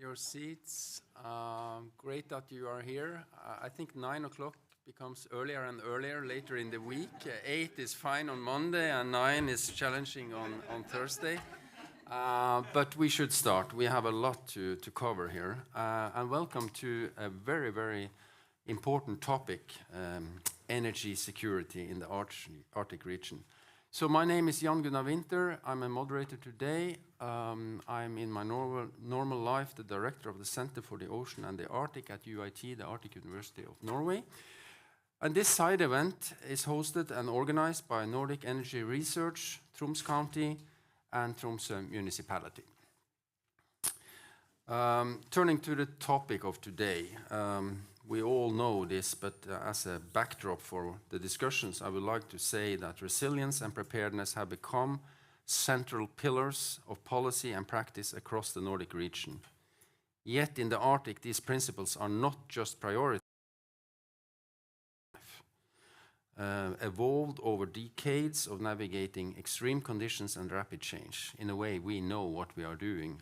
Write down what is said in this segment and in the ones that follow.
Your seats. Great that you are here. I think 9 o'clock becomes earlier and earlier later in the week. 8 is fine on Monday and 9 is challenging on Thursday. But we should start. We have a lot to cover here. And welcome to a very, very important topic, energy security in the Arctic region. So my name is Jan Gunnar Winther. I'm a moderator today. I'm in my normal life the director of the Center for the Ocean and the Arctic at UiT, the Arctic University of Norway. And this side event is hosted and organized by Nordic Energy Research, Troms County, and Tromsø Municipality. Turning to the topic of today, we all know this, but as a backdrop for the discussions, I would like to say that resilience and preparedness have become central pillars of policy and practice across the Nordic region. Yet in the Arctic, these principles are not just priorities, evolved over decades of navigating extreme conditions and rapid change. In a way, we know what we are doing,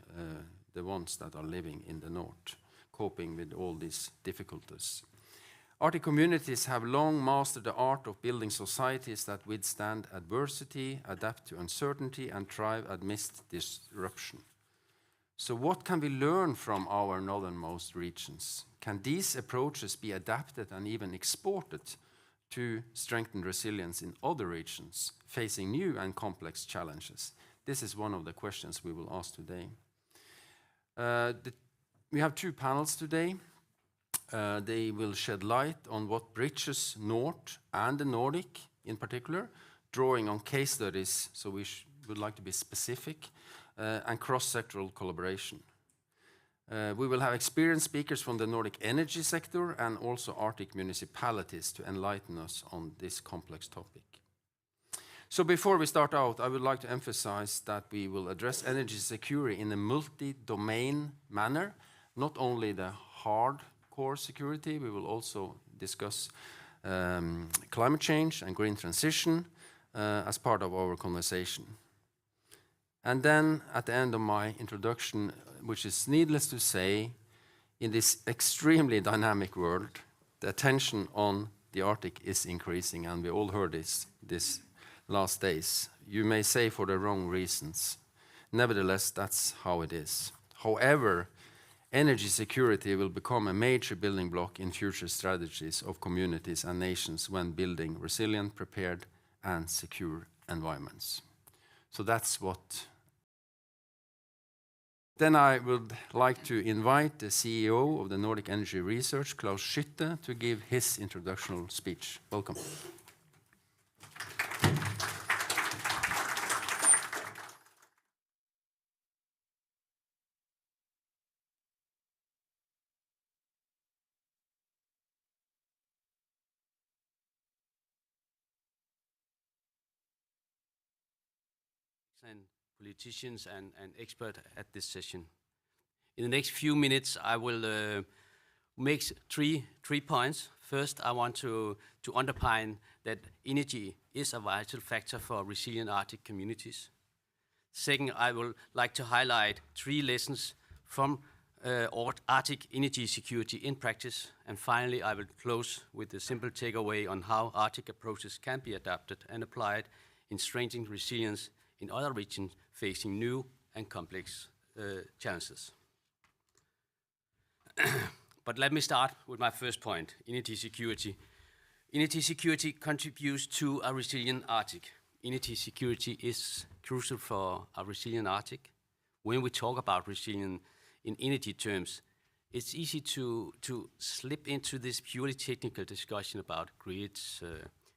the ones that are living in the north, coping with all these difficulties. Arctic communities have long mastered the art of building societies that withstand adversity, adapt to uncertainty, and thrive amidst disruption. So what can we learn from our northernmost regions? Can these approaches be adapted and even exported to strengthen resilience in other regions facing new and complex challenges? This is one of the questions we will ask today. We have two panels today. They will shed light on what bridges North and the Nordic in particular, drawing on case studies, so we would like to be specific, and cross-sectoral collaboration. We will have experienced speakers from the Nordic energy sector and also Arctic municipalities to enlighten us on this complex topic. So before we start out, I would like to emphasize that we will address energy security in a multi-domain manner, not only the hardcore security, we will also discuss climate change and green transition as part of our conversation. And then at the end of my introduction, which is needless to say, in this extremely dynamic world, the attention on the Arctic is increasing, and we all heard this last days. You may say for the wrong reasons. Nevertheless, that's how it is. However, energy security will become a major building block in future strategies of communities and nations when building resilient, prepared, and secure environments. So that's what. Then I would like to invite the CEO of the Nordic Energy Research, Klaus Skytte, to give his introductory speech. Welcome. And politicians and experts at this session. In the next few minutes, I will make three points. First, I want to underpin that energy is a vital factor for resilient Arctic communities. Second, I would like to highlight 3 lessons from Arctic energy security in practice. And finally, I will close with a simple takeaway on how Arctic approaches can be adapted and applied in strengthening resilience in other regions facing new and complex challenges. But let me start with my first point, energy security. Energy security contributes to a resilient Arctic. Energy security is crucial for a resilient Arctic. When we talk about resilience in energy terms, it's easy to slip into this purely technical discussion about grids,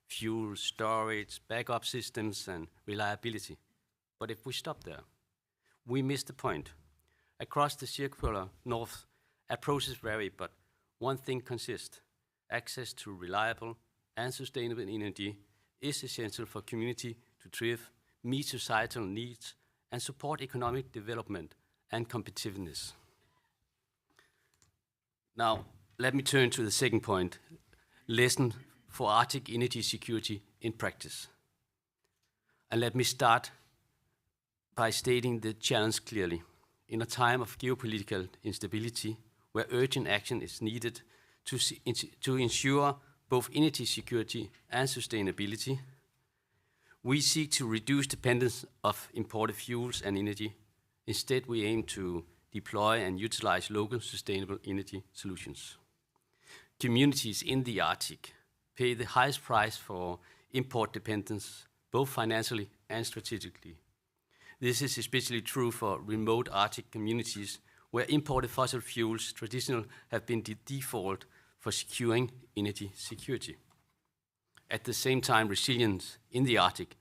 fuel storage, backup systems, and reliability. But if we stop there, we miss the point. Across the circular north, approaches vary, but one thing consists. Access to reliable and sustainable energy is essential for community to thrive, meet societal needs, and support economic development and competitiveness. Now, let me turn to the second point, lesson for Arctic energy security in practice. And let me start by stating the challenge clearly. in a time of geopolitical instability, where urgent action is needed to ensure both energy security and sustainability, we seek to reduce dependence of imported fuels and energy. Instead, we aim to deploy and utilize local sustainable energy solutions. Communities in the Arctic pay the highest price for import dependence, both financially and strategically. This is especially true for remote Arctic communities where imported fossil fuels traditionally have been the default for securing energy security. At the same time, resilience in the Arctic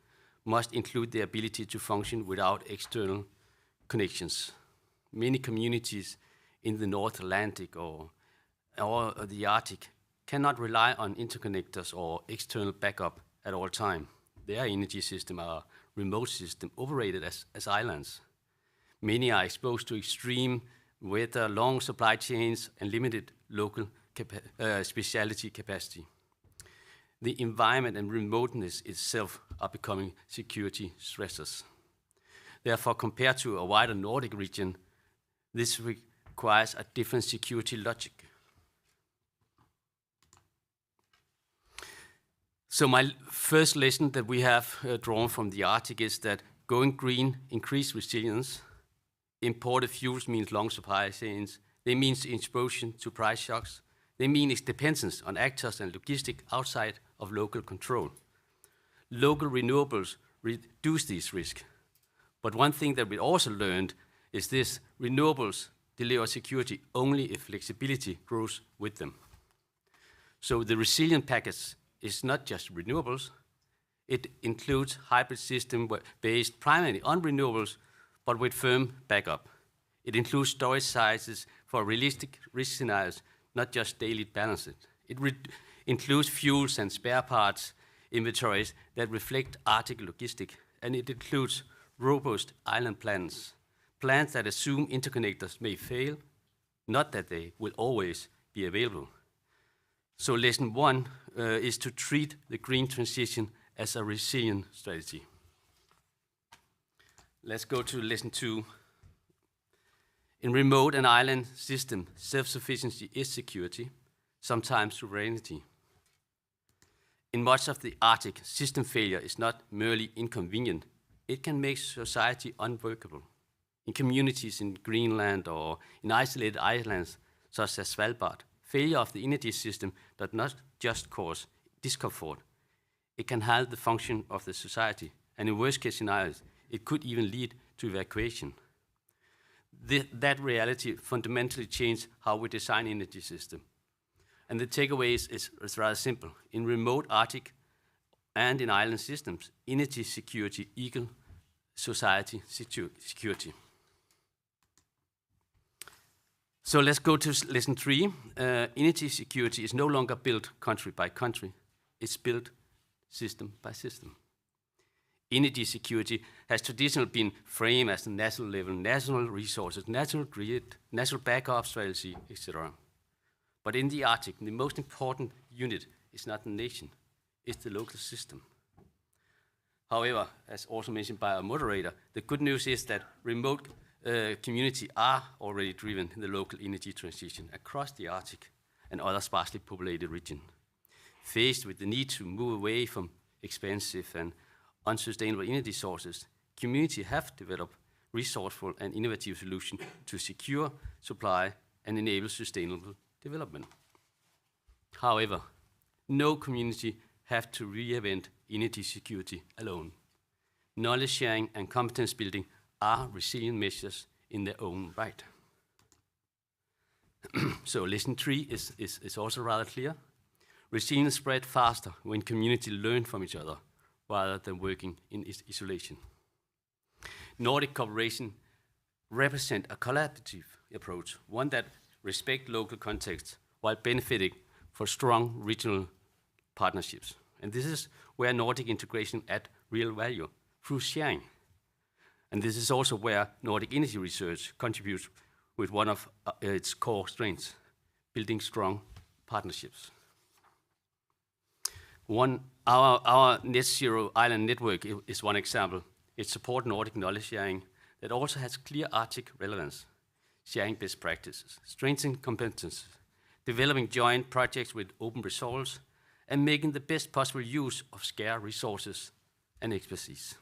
must include the ability to function without external connections. Many communities in the North Atlantic or the Arctic cannot rely on interconnectors or external backup at all times. Their energy system are remote system operated as islands. Many are exposed to extreme weather, long supply chains, and limited local specialty capacity. The environment and remoteness itself are becoming security stressors. Therefore, compared to a wider Nordic region, this requires a different security logic. So my first lesson that we have drawn from the Arctic is that going green increases resilience. Imported fuels means long supply chains. They mean exposure to price shocks. They mean its dependence on actors and logistics outside of local control. Local renewables reduce these risks. But one thing that we also learned is this: renewables deliver security only if flexibility grows with them. So the resilient package is not just renewables. It includes hybrid system based primarily on renewables, but with firm backup. It includes storage sizes for realistic risk scenarios, not just daily balances. It includes fuels and spare parts inventories that reflect Arctic logistics, and it includes robust island plans that assume interconnectors may fail, not that they will always be available. So lesson one is to treat the green transition as a resilient strategy. Let's go to lesson two. In remote and island system, self-sufficiency is security, sometimes sovereignty. In much of the Arctic, system failure is not merely inconvenient, it can make society unworkable. In communities in Greenland or in isolated islands such as Svalbard, failure of the energy system does not just cause discomfort, it can halt the function of the society, and in worst case scenarios, it could even lead to evacuation. That reality fundamentally changes how we design energy system. And the takeaway is rather simple. In remote Arctic and in island systems, energy security equals society security. So let's go to lesson three. Energy security is no longer built country by country. It's built system by system. Energy security has traditionally been framed as a national level, national resources, national grid, national backup strategy, etc. But in the Arctic, the most important unit is not the nation, it's the local system. However, as also mentioned by our moderator, the good news is that remote communities are already driven in the local energy transition across the Arctic and other sparsely populated regions. Faced with the need to move away from expensive and unsustainable energy sources, communities have developed resourceful and innovative solutions to secure supply and enable sustainable development. However, no community have to reinvent energy security alone. Knowledge sharing and competence building are resilient measures in their own right. So lesson three is also rather clear. Resilience spread faster when communities learn from each other rather than working in isolation. Nordic cooperation represents a collaborative approach, one that respects local context while benefiting from strong regional partnerships. And this is where Nordic integration adds real value, through sharing. And this is also where Nordic energy research contributes with one of its core strengths, building strong partnerships. Our net zero island network is one example. It supports Nordic knowledge sharing, that also has clear Arctic relevance, sharing best practices, strengthening competences, developing joint projects with open resources, and making the best possible use of scarce resources and expertise.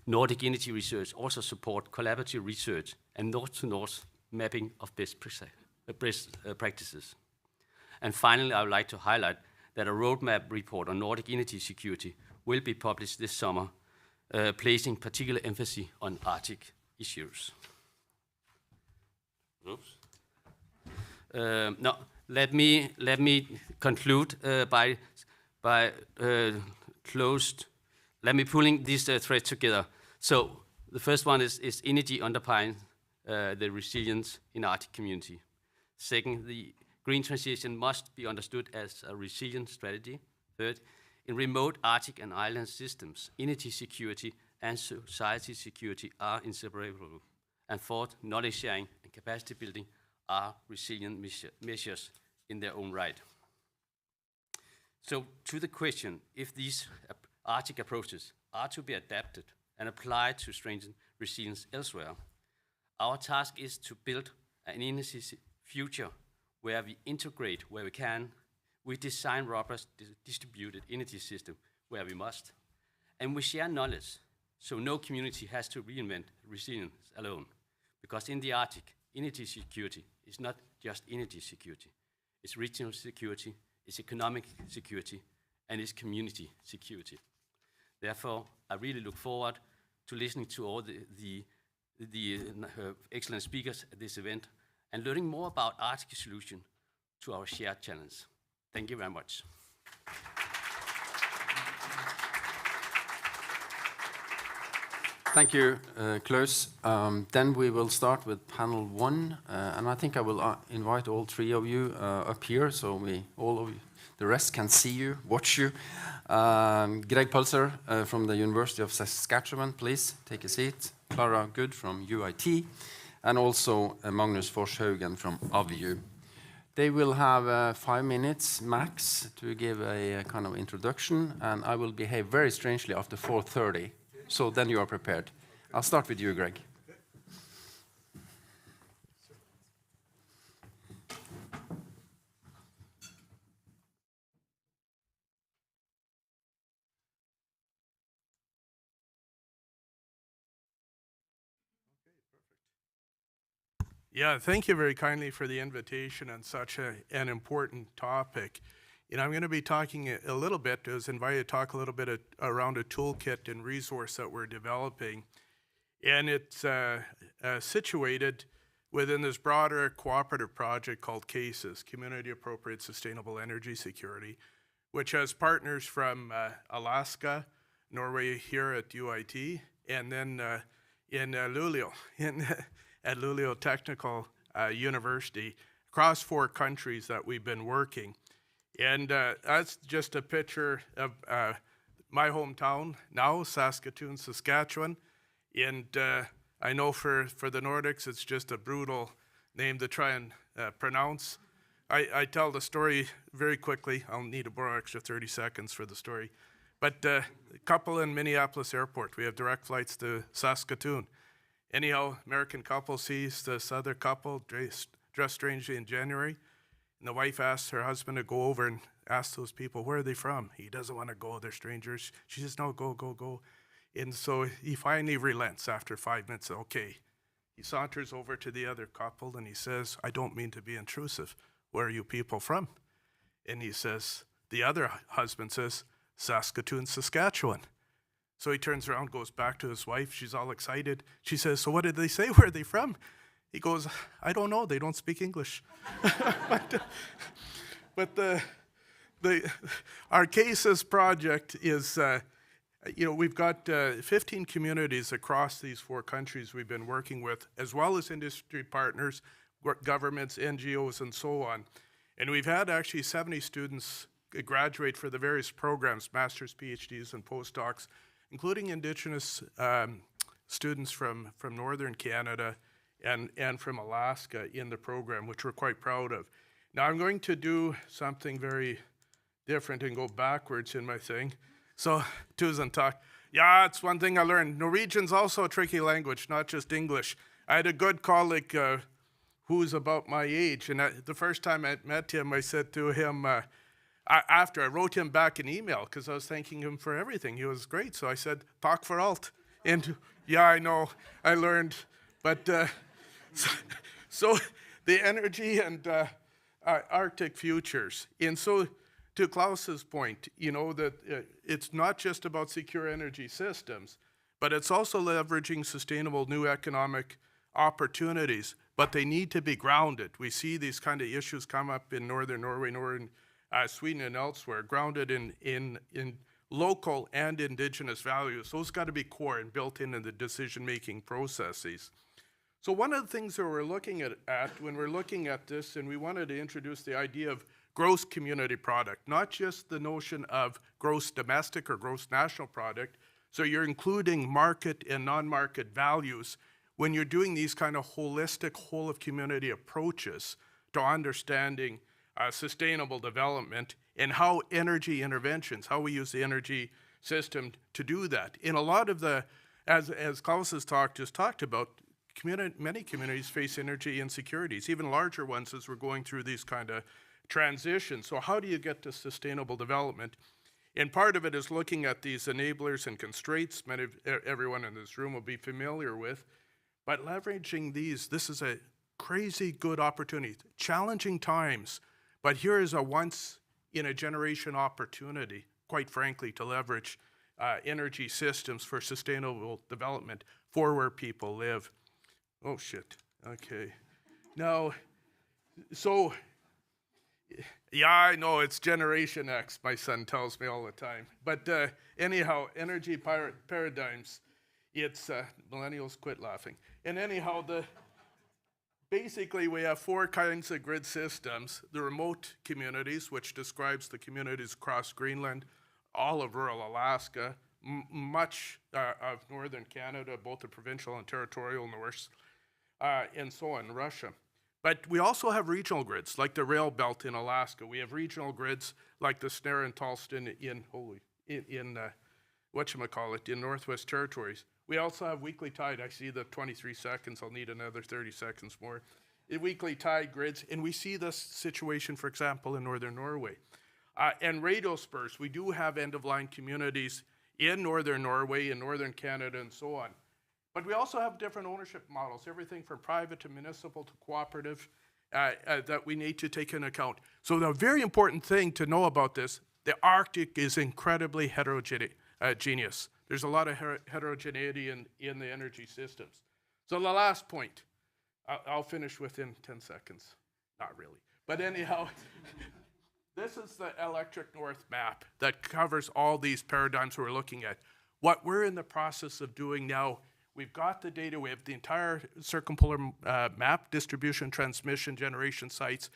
Nordic energy research also support collaborative research and north-to-north mapping of best practices. And finally, I would like to highlight that a roadmap report on Nordic energy security will be published this summer, placing particular emphasis on Arctic issues. Oops. Now, let me conclude by let me pulling these threads together. So the first one is energy underpins the resilience in Arctic community. Second, the green transition must be understood as a resilient strategy. Third, in remote Arctic and island systems, energy security and society security are inseparable. And fourth, knowledge sharing and capacity building are resilient measures in their own right. So to the question, if these Arctic approaches are to be adapted and applied to strengthen resilience elsewhere, our task is to build an energy future where we integrate where we can, we design robust distributed energy system where we must, and we share knowledge so no community has to reinvent resilience alone. Because in the Arctic, energy security is not just energy security. It's regional security, it's economic security, and it's community security. Therefore, I really look forward to listening to all the excellent speakers at this event and learning more about Arctic solution to our shared challenge. Thank you very much. Thank you, Klaus. Then we will start with panel 1, and I think I will invite all 3 of you up here, so the rest can see you, watch you. Greg Pulser from the University of Saskatchewan, please take a seat. Clara Good from UIT, and also Magnus Forshaugen from AVU. They will have 5 minutes max to give a kind of introduction, and I will behave very strangely after 4:30. So then you are prepared. I'll start with you, Greg. Yeah, thank you very kindly for the invitation on such an important topic. And I'm going to be talking a little bit, I was invited to talk a little bit around a toolkit and resource that we're developing. And it's situated within this broader cooperative project called CASES, Community Appropriate Sustainable Energy Security, which has partners from Alaska, Norway here at UIT, and then in Luleå, at Luleå Technical University, across 4 countries that we've been working. And that's just a picture of my hometown now, Saskatoon, Saskatchewan. And I know for the Nordics, it's just a brutal name to try and pronounce. I tell the story very quickly. I'll need to borrow extra 30 seconds for the story. But a couple in Minneapolis Airport. We have direct flights to Saskatoon. Anyhow, American couple sees this other couple dressed strangely in January. And the wife asks her husband to go over and ask those people, where are they from? He doesn't want to go, they're strangers. She says, no, go. And so he finally relents after 5 minutes. Okay. He saunters over to the other couple and he says, I don't mean to be intrusive. Where are you people from? And he says, the other husband says, Saskatoon, Saskatchewan. So he turns around, goes back to his wife. She's all excited. She says, so what did they say? Where are they from? He goes, I don't know. They don't speak English. but our CASES project is, we've got 15 communities across these 4 countries we've been working with, as well as industry partners, governments, NGOs, and so on. And we've had actually 70 students graduate for the various programs, masters, PhDs, and postdocs, including Indigenous students from Northern Canada and from Alaska in the program, which we're quite proud of. Now I'm going to do something very different and go backwards in my thing. So tusen takk. Yeah, it's one thing I learned. Norwegian's also a tricky language, not just English. I had a good colleague who's about my age, and the first time I met him, I said to him, after I wrote him back an email, because I was thanking him for everything. He was great, so I said, "Talk for alt." And yeah, I know, I learned. But so the energy and Arctic futures. And so to Klaus's point, you know, that it's not just about secure energy systems, but it's also leveraging sustainable new economic opportunities, but they need to be grounded. We see these kind of issues come up in northern Norway, northern Sweden and elsewhere, grounded in local and indigenous values. Those got to be core and built into the decision-making processes. So one of the things that we're looking at when we're looking at this, and we wanted to introduce the idea of gross community product, not just the notion of gross domestic or gross national product. So you're including market and non-market values when you're doing these kind of holistic, whole of community approaches to understanding sustainable development and how energy interventions, how we use the energy system to do that. In a lot of the, as Klaus's talk just talked about, many communities face energy insecurities, even larger ones as we're going through these kind of transitions. So how do you get to sustainable development? And part of it is looking at these enablers and constraints everyone in this room will be familiar with, but leveraging these, this is a crazy good opportunity. Challenging times, but here is a once in a generation opportunity, quite frankly, to leverage energy systems for sustainable development for where people live. Oh shit, okay. Now, so, yeah, I know it's Generation X, my son tells me all the time. But anyhow, energy paradigms, it's, millennials quit laughing. And anyhow, basically we have four kinds of grid systems. The remote communities, which describes the communities across Greenland, all of rural Alaska, much of northern Canada, both the provincial and territorial north, and so on, Russia. But we also have regional grids, like the rail belt in Alaska. We have regional grids like the Snare and Tallston in whatchamacallit, in Northwest Territories. We also have weekly tide. I see the 23 seconds. I'll need another 30 seconds more. Weekly tide grids, and we see this situation, for example, in northern Norway. And radio spurs, we do have end-of-line communities in northern Norway, in northern Canada, and so on. But we also have different ownership models, everything from private to municipal to cooperative, that we need to take into account. So the very important thing to know about this, the Arctic is incredibly heterogeneous. There's a lot of heterogeneity in the energy systems. So the last point, I'll finish within 10 seconds. Not really. But anyhow, this is the Electric North map that covers all these paradigms we're looking at. What we're in the process of doing now, we've got the data, we have the entire circumpolar map, distribution, transmission, generation sites.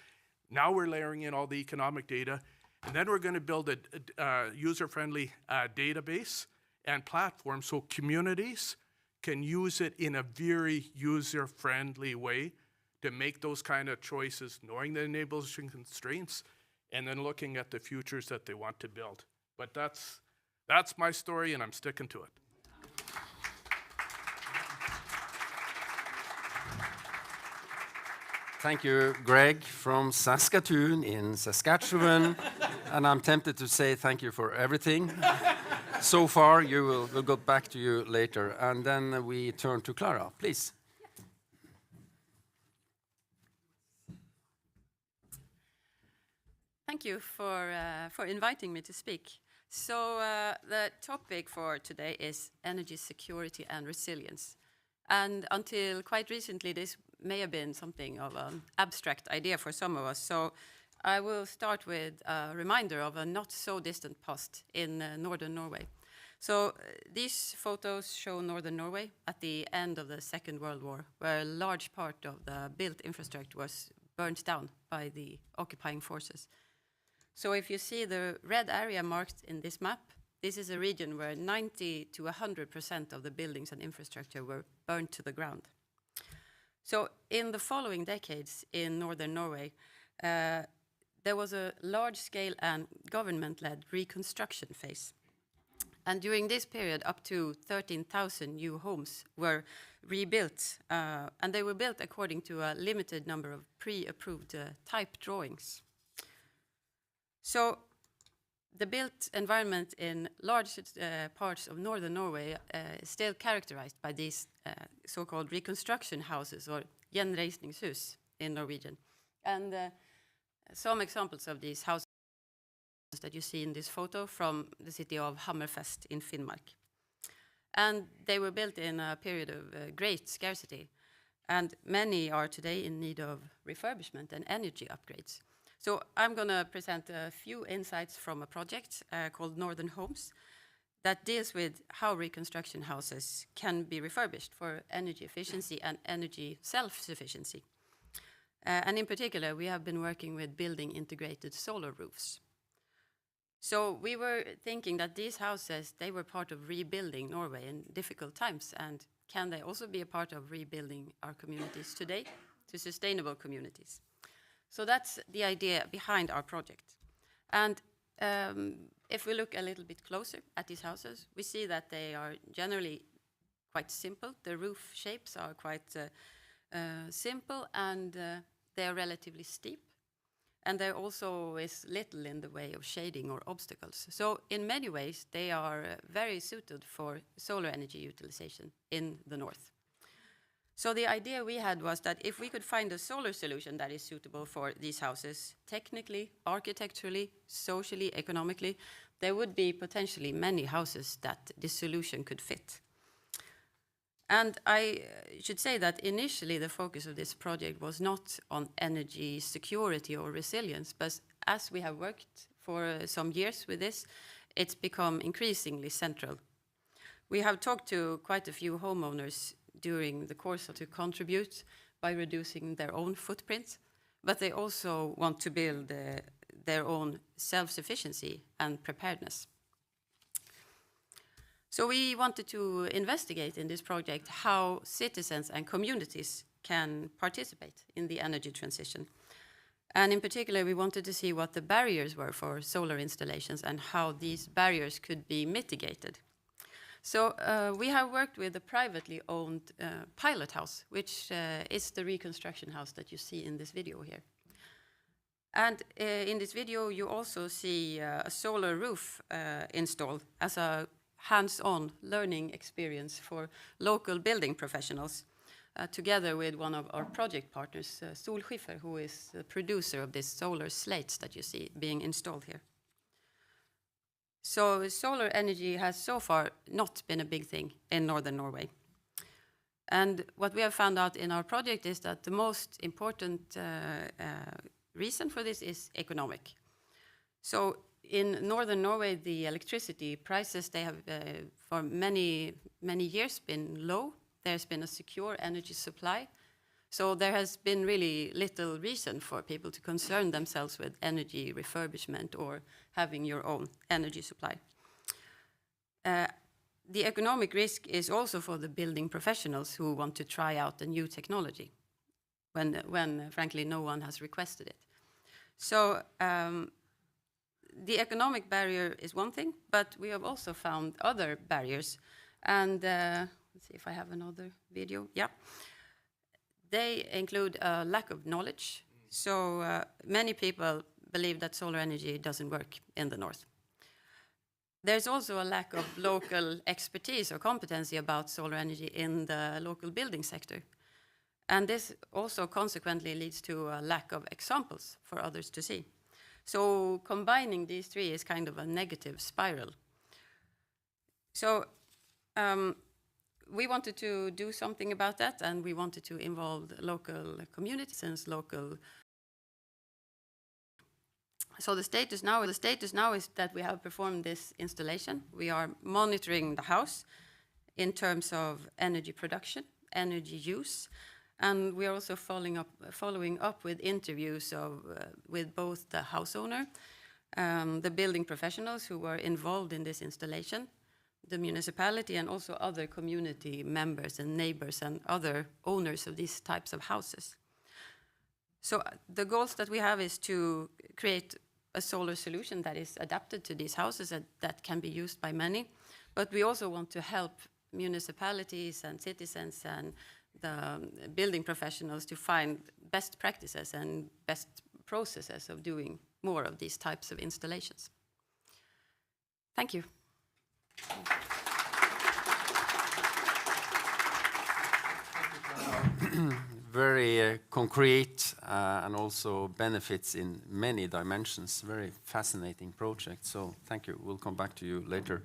Now we're layering in all the economic data, and then we're going to build a user-friendly database and platform so communities can use it in a very user-friendly way to make those kind of choices, knowing the enablers and constraints, and then looking at the futures that they want to build. But that's my story, and I'm sticking to it. Thank you, Greg, from Saskatoon in Saskatchewan. And I'm tempted to say thank you for everything. So far, we'll go back to you later. And then we turn to Clara, please. Thank you for inviting me to speak. So the topic for today is energy security and resilience. And until quite recently, this may have been something of an abstract idea for some of us. So I will start with a reminder of a not so distant past in northern Norway. So these photos show northern Norway at the end of the Second World War, where a large part of the built infrastructure was burnt down by the occupying forces. So if you see the red area marked in this map, this is a region where 90 to 100% of the buildings and infrastructure were burned to the ground. So in the following decades in northern Norway, there was a large-scale and government-led reconstruction phase. And during this period, up to 13,000 new homes were rebuilt, and they were built according to a limited number of pre-approved type drawings. So the built environment in large parts of northern Norway is still characterized by these so-called reconstruction houses, or gjenreisningshus in Norwegian. And some examples of these houses that you see in this photo from the city of Hammerfest in Finnmark. And they were built in a period of great scarcity, and many are today in need of refurbishment and energy upgrades. So I'm going to present a few insights from a project called Northern Homes that deals with how reconstruction houses can be refurbished for energy efficiency and energy self-sufficiency. And in particular, we have been working with building integrated solar roofs. So we were thinking that these houses, they were part of rebuilding Norway in difficult times, and can they also be a part of rebuilding our communities today to sustainable communities? So that's the idea behind our project. And if we look a little bit closer at these houses, we see that they are generally quite simple. The roof shapes are quite simple, and they are relatively steep. And there also is little in the way of shading or obstacles. So in many ways, they are very suited for solar energy utilization in the north. So the idea we had was that if we could find a solar solution that is suitable for these houses, technically, architecturally, socially, economically, there would be potentially many houses that this solution could fit. And I should say that initially the focus of this project was not on energy security or resilience, but as we have worked for some years with this, it's become increasingly central. We have talked to quite a few homeowners during the course to contribute by reducing their own footprint, but they also want to build their own self-sufficiency and preparedness. So we wanted to investigate in this project how citizens and communities can participate in the energy transition. And in particular, we wanted to see what the barriers were for solar installations and how these barriers could be mitigated. So we have worked with a privately owned pilot house, which is the reconstruction house that you see in this video here. And in this video, you also see a solar roof installed as a hands-on learning experience for local building professionals, together with one of our project partners, Solskiffer, who is the producer of these solar slates that you see being installed here. So solar energy has so far not been a big thing in northern Norway. And what we have found out in our project is that the most important reason for this is economic. So in northern Norway, the electricity prices, they have for many years been low. There's been a secure energy supply. So there has been really little reason for people to concern themselves with energy refurbishment or having your own energy supply. The economic risk is also for the building professionals who want to try out a new technology when frankly, no one has requested it. So the economic barrier is one thing, but we have also found other barriers. And let's see if I have another video. Yeah. They include a lack of knowledge. So many people believe that solar energy doesn't work in the north. There's also a lack of local expertise or competency about solar energy in the local building sector. And this also consequently leads to a lack of examples for others to see. So combining these three is kind of a negative spiral. So we wanted to do something about that, and we wanted to involve local communities and local. So the status now is that we have performed this installation. We are monitoring the house in terms of energy production, energy use, and we are also following up with interviews with both the house owner, the building professionals who were involved in this installation, the municipality, and also other community members and neighbors and other owners of these types of houses. So the goals that we have is to create a solar solution that is adapted to these houses and that can be used by many. But we also want to help municipalities and citizens and the building professionals to find best practices and best processes of doing more of these types of installations. Thank you. Very concrete and also benefits in many dimensions. Very fascinating project. So thank you. We'll come back to you later.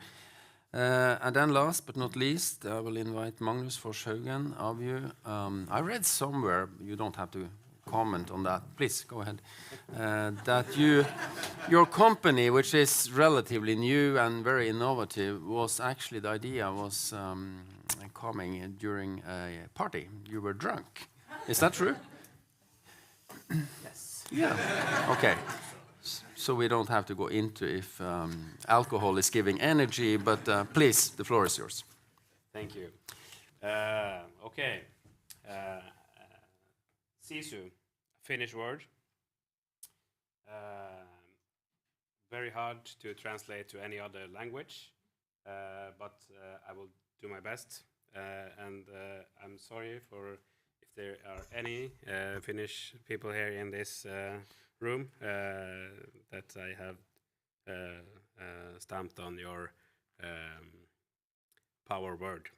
And then last but not least, I will invite Magnus Forshaugen of you. I read somewhere, you don't have to comment on that, please go ahead, that your company, which is relatively new and very innovative, was actually, the idea was coming during a party. You were drunk. Is that true? Yes. Yeah. Okay. So we don't have to go into if alcohol is giving energy, but please, the floor is yours. Thank you. Okay. Sisu, Finnish word. Very hard to translate to any other language, but I will do my best. And I'm sorry for if there are any Finnish people here in this room that I have stamped on your power word.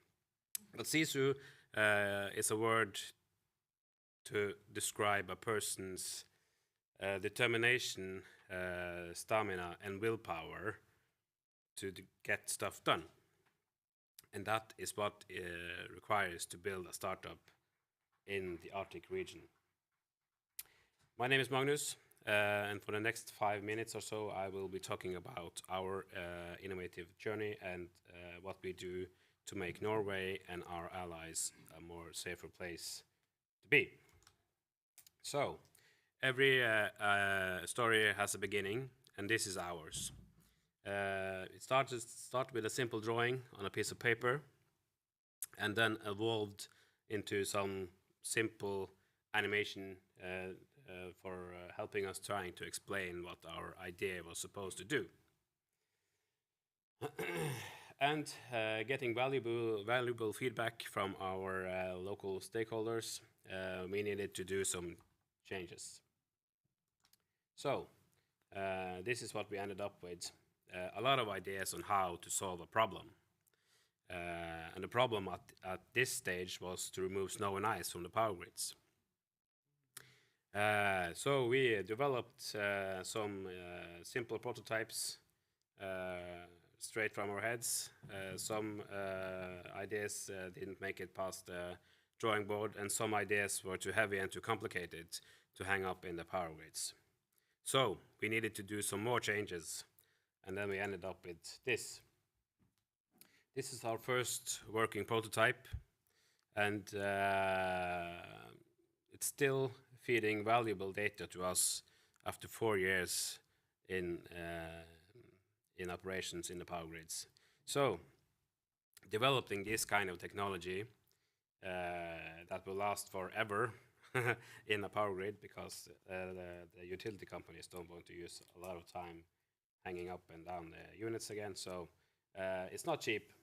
But Sisu is a word to describe a person's determination, stamina, and willpower to get stuff done. And that is what requires to build a startup in the Arctic region. My name is Magnus, and for the next 5 minutes or so, I will be talking about our innovative journey and what we do to make Norway and our allies a more safer place to be. So, every story has a beginning, and this is ours. It started with a simple drawing on a piece of paper, and then evolved into some simple animation for helping us trying to explain what our idea was supposed to do. And getting valuable feedback from our local stakeholders, we needed to do some changes. So, this is what we ended up with. A lot of ideas on how to solve a problem. And the problem at this stage was to remove snow and ice from the power grids. So we developed some simple prototypes straight from our heads. Some ideas didn't make it past the drawing board, and some ideas were too heavy and too complicated to hang up in the power grids. So we needed to do some more changes, and then we ended up with this. This is our first working prototype, and it's still feeding valuable data to us after 4 years in operations in the power grids. So, developing this kind of technology that will last forever in a power grid, because the utility companies don't want to use a lot of time hanging up and down the units again. So it's not cheap.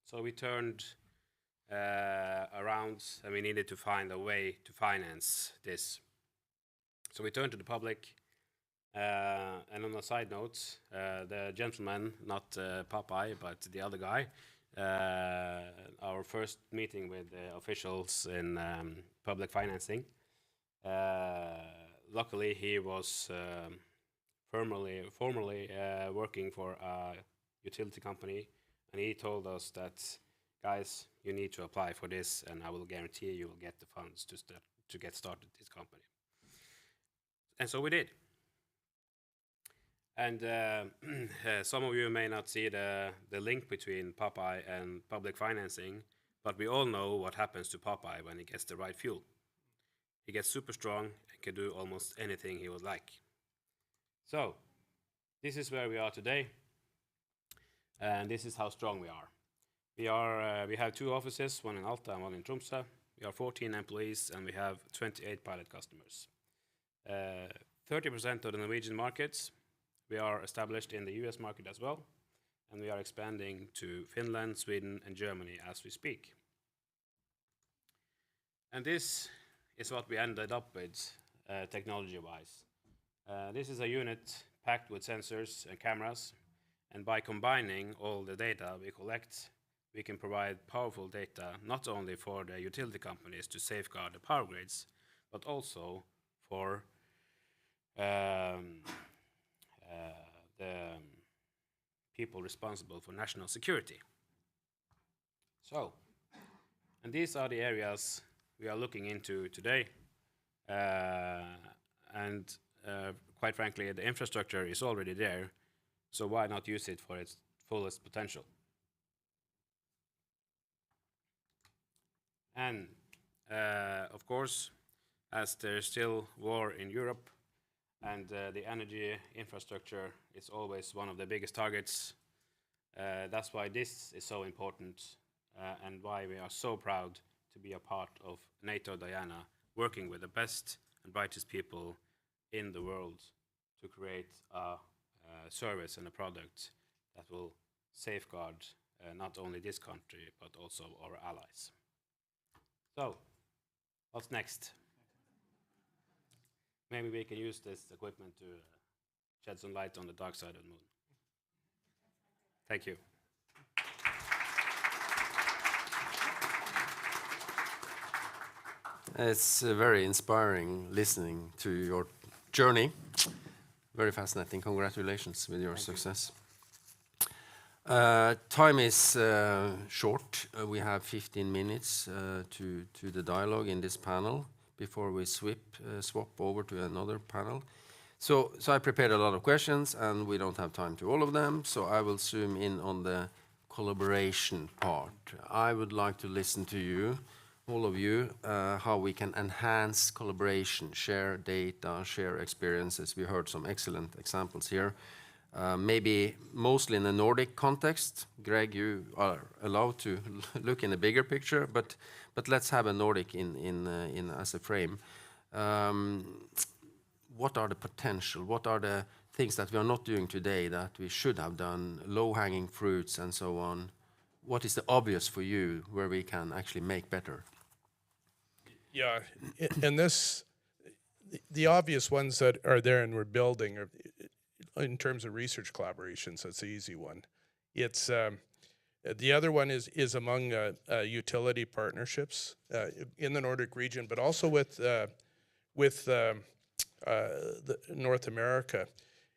So we turned around, and we needed to find a way to finance this. So we turned to the public. And on a side note, the gentleman, not Popeye, but the other guy, our first meeting with the officials in public financing, luckily he was formerly working for a utility company, and he told us that, guys, you need to apply for this, and I will guarantee you will get the funds to get started this company. And so we did. And some of you may not see the link between Popeye and public financing, but we all know what happens to Popeye when he gets the right fuel. He gets super strong and can do almost anything he would like. So, this is where we are today, and this is how strong we are. We have 2 offices, one in Alta and one in Tromsø. We are 14 employees, and we have 28 pilot customers. 30% of the Norwegian markets We are established in the US market as well, and we are expanding to Finland, Sweden, and Germany as we speak. And this is what we ended up with technology-wise. This is a unit packed with sensors and cameras, and by combining all the data we collect, we can provide powerful data not only for the utility companies to safeguard the power grids, but also for the people responsible for national security. So, and these are the areas we are looking into today. Quite frankly, the infrastructure is already there, so why not use it for its fullest potential? And of course, as there's still war in Europe, and the energy infrastructure is always one of the biggest targets, that's why this is so important, and why we are so proud to be a part of NATO Diana, working with the best and brightest people in the world to create a service and a product that will safeguard not only this country, but also our allies. So, what's next? Maybe we can use this equipment to shed some light on the dark side of the moon. Thank you. It's very inspiring listening to your journey. Very fascinating. Congratulations with your success. Time is short. We have 15 minutes to the dialogue in this panel before we swap over to another panel. So I prepared a lot of questions, and we don't have time to all of them, so I will zoom in on the collaboration part. I would like to listen to you, all of you, how we can enhance collaboration, share data, share experiences. We heard some excellent examples here. Maybe mostly in the Nordic context. Greg, you are allowed to look in a bigger picture, but let's have a Nordic in as a frame. What are the potential? What are the things that we are not doing today that we should have done? Low-hanging fruits and so on. What is the obvious for you where we can actually make better? Yeah, and the obvious ones that are there and we're building are, in terms of research collaborations, that's the easy one. It's the other one is among utility partnerships in the Nordic region, but also with the North America,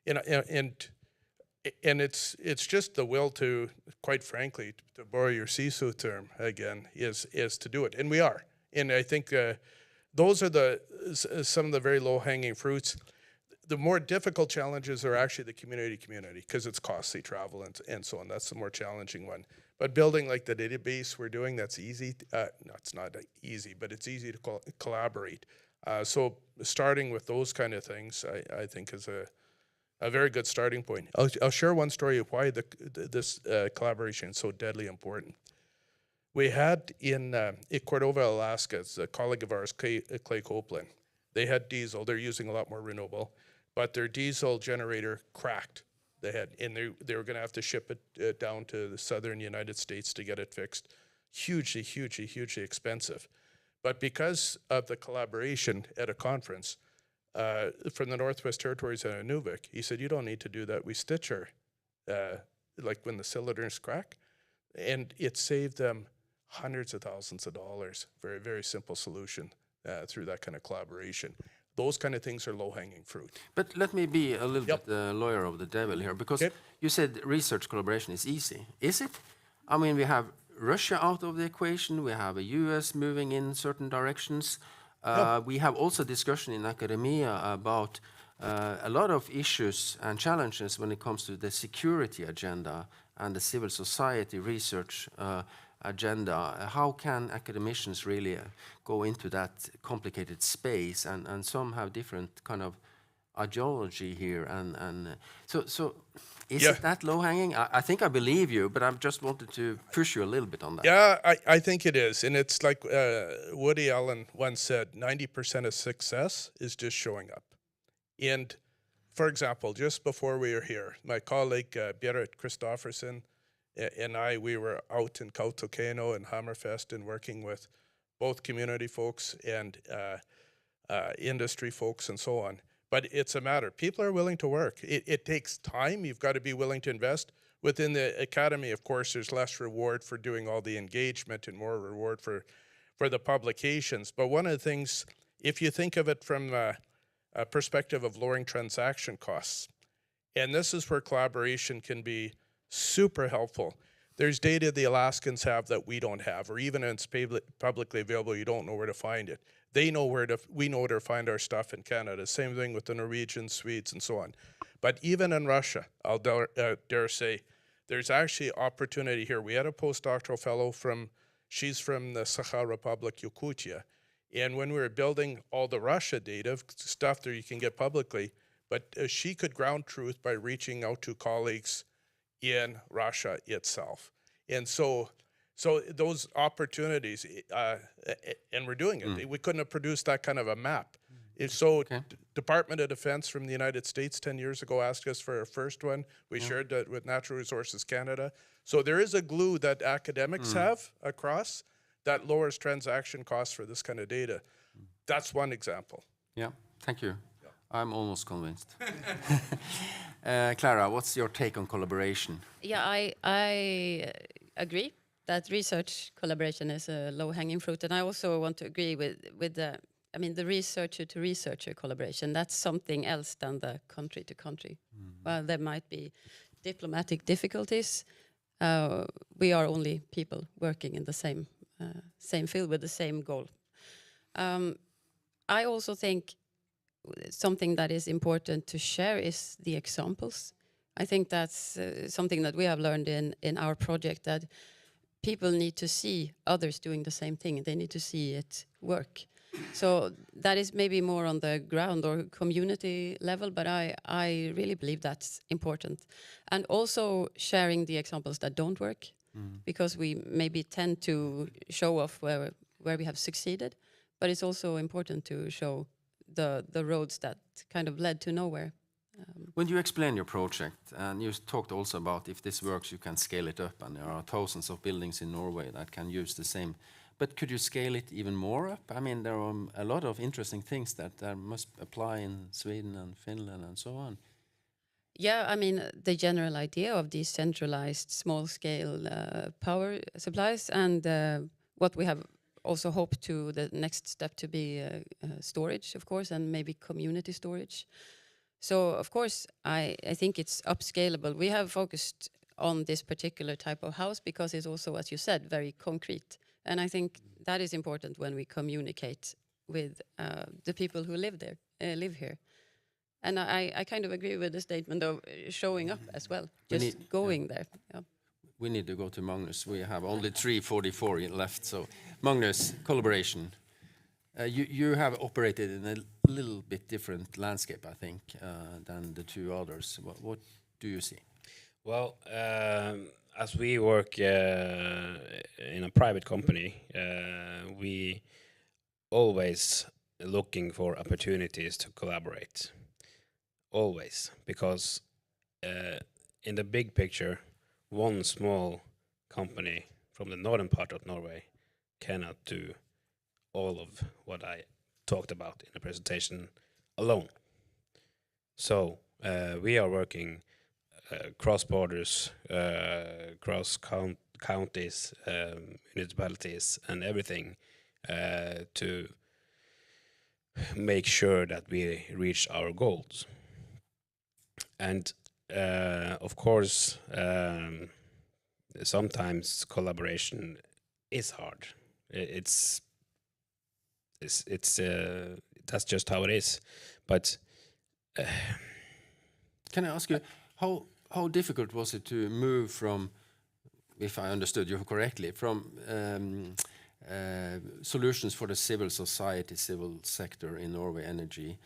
and it's just the will to, quite frankly, to borrow your CISO term again, is to do it, and we are. And I think those are some of the very low-hanging fruits. The more difficult challenges are actually the community, because it's costly travel and so on. That's the more challenging one. But building like the database we're doing, that's easy. No, it's not easy, but it's easy to collaborate. So starting with those kind of things, I think is a very good starting point. I'll share one story of why this collaboration is so deadly important. We had in Cordova, Alaska, it's a colleague of ours, Clay Copeland. They had diesel. They're using a lot more renewable, but their diesel generator cracked. And they were going to have to ship it down to the southern United States to get it fixed. Hugely expensive. But because of the collaboration at a conference from the Northwest Territories and Nunavut, he said, you don't need to do that. We stitch her, like when the cylinders crack. And it saved them hundreds of thousands of dollars. Very, very simple solution through that kind of collaboration. Those kind of things are low-hanging fruit. But let me be a little bit the lawyer of the devil here, because you said research collaboration is easy. Is it? I mean, we have Russia out of the equation. We have a US moving in certain directions. We have also discussion in academia about a lot of issues and challenges when it comes to the security agenda and the civil society research agenda. How can academicians really go into that complicated space? And some have different kind of ideology here. And so is it that low-hanging? I think I believe you, but I just wanted to push you a little bit on that. Yeah, I think it is. And it's like Woody Allen once said, 90% of success is just showing up. And for example, just before we were here, my colleague Berit Christofferson and we were out in Kautokeino and Hammerfest and working with both community folks and industry folks and so on. But it's a matter. People are willing to work. It takes time. You've got to be willing to invest. Within the academy, of course, there's less reward for doing all the engagement and more reward for the publications. But one of the things, if you think of it from a perspective of lowering transaction costs, and this is where collaboration can be super helpful. There's data the Alaskans have that we don't have, or even when it's publicly available, you don't know where to find it. They know we know where to find our stuff in Canada. Same thing with the Norwegians, Swedes, and so on. But even in Russia, I'll dare say, there's actually opportunity here. We had a postdoctoral fellow she's from the Sakha Republic, Yakutia. And when we were building all the Russia data, stuff that you can get publicly, but she could ground truth by reaching out to colleagues in Russia itself. And so those opportunities, and we're doing it. We couldn't have produced that kind of a map. Department of Defense from the United States 10 years ago asked us for our first one. We shared that with Natural Resources Canada. So there is a glue that academics have across that lowers transaction costs for this kind of data. That's one example. Yeah, thank you. I'm almost convinced. Clara, what's your take on collaboration? Yeah, I agree that research collaboration is a low-hanging fruit, and I also want to agree with the researcher-to-researcher collaboration. That's something else than the country-to-country. While there might be diplomatic difficulties, we are only people working in the same field with the same goal. I also think something that is important to share is the examples. I think that's something that we have learned in our project, that people need to see others doing the same thing. They need to see it work. So that is maybe more on the ground or community level, but I really believe that's important. And also sharing the examples that don't work, because we maybe tend to show off where we have succeeded, but it's also important to show the roads that kind of led to nowhere. When you explain your project, and you talked also about if this works, you can scale it up, and there are thousands of buildings in Norway that can use the same. But could you scale it even more up? I mean, there are a lot of interesting things that must apply in Sweden and Finland and so on. Yeah, I mean, the general idea of decentralized small-scale power supplies, and what we have also hoped to the next step to be storage, of course, and maybe community storage. So, of course, I think it's upscalable. We have focused on this particular type of house because it's also, as you said, very concrete. And I think that is important when we communicate with the people who live here. And I kind of agree with the statement of showing up as well, just going there. Yeah. We need to go to Magnus. We have only 3:44 left. So, Magnus, collaboration. You have operated in a little bit different landscape, I think, than the two others. What do you see? Well, as we work in a private company, we always looking for opportunities to collaborate. Always, because in the big picture, one small company from the northern part of Norway cannot do all of what I talked about in the presentation alone. So we are working cross borders, cross counties, municipalities, and everything to make sure that we reach our goals. And of course, sometimes collaboration is hard. It's that's just how it is. But can I ask you how difficult was it to move from, if I understood you correctly, from solutions for the civil society, civil sector in Norway Energy,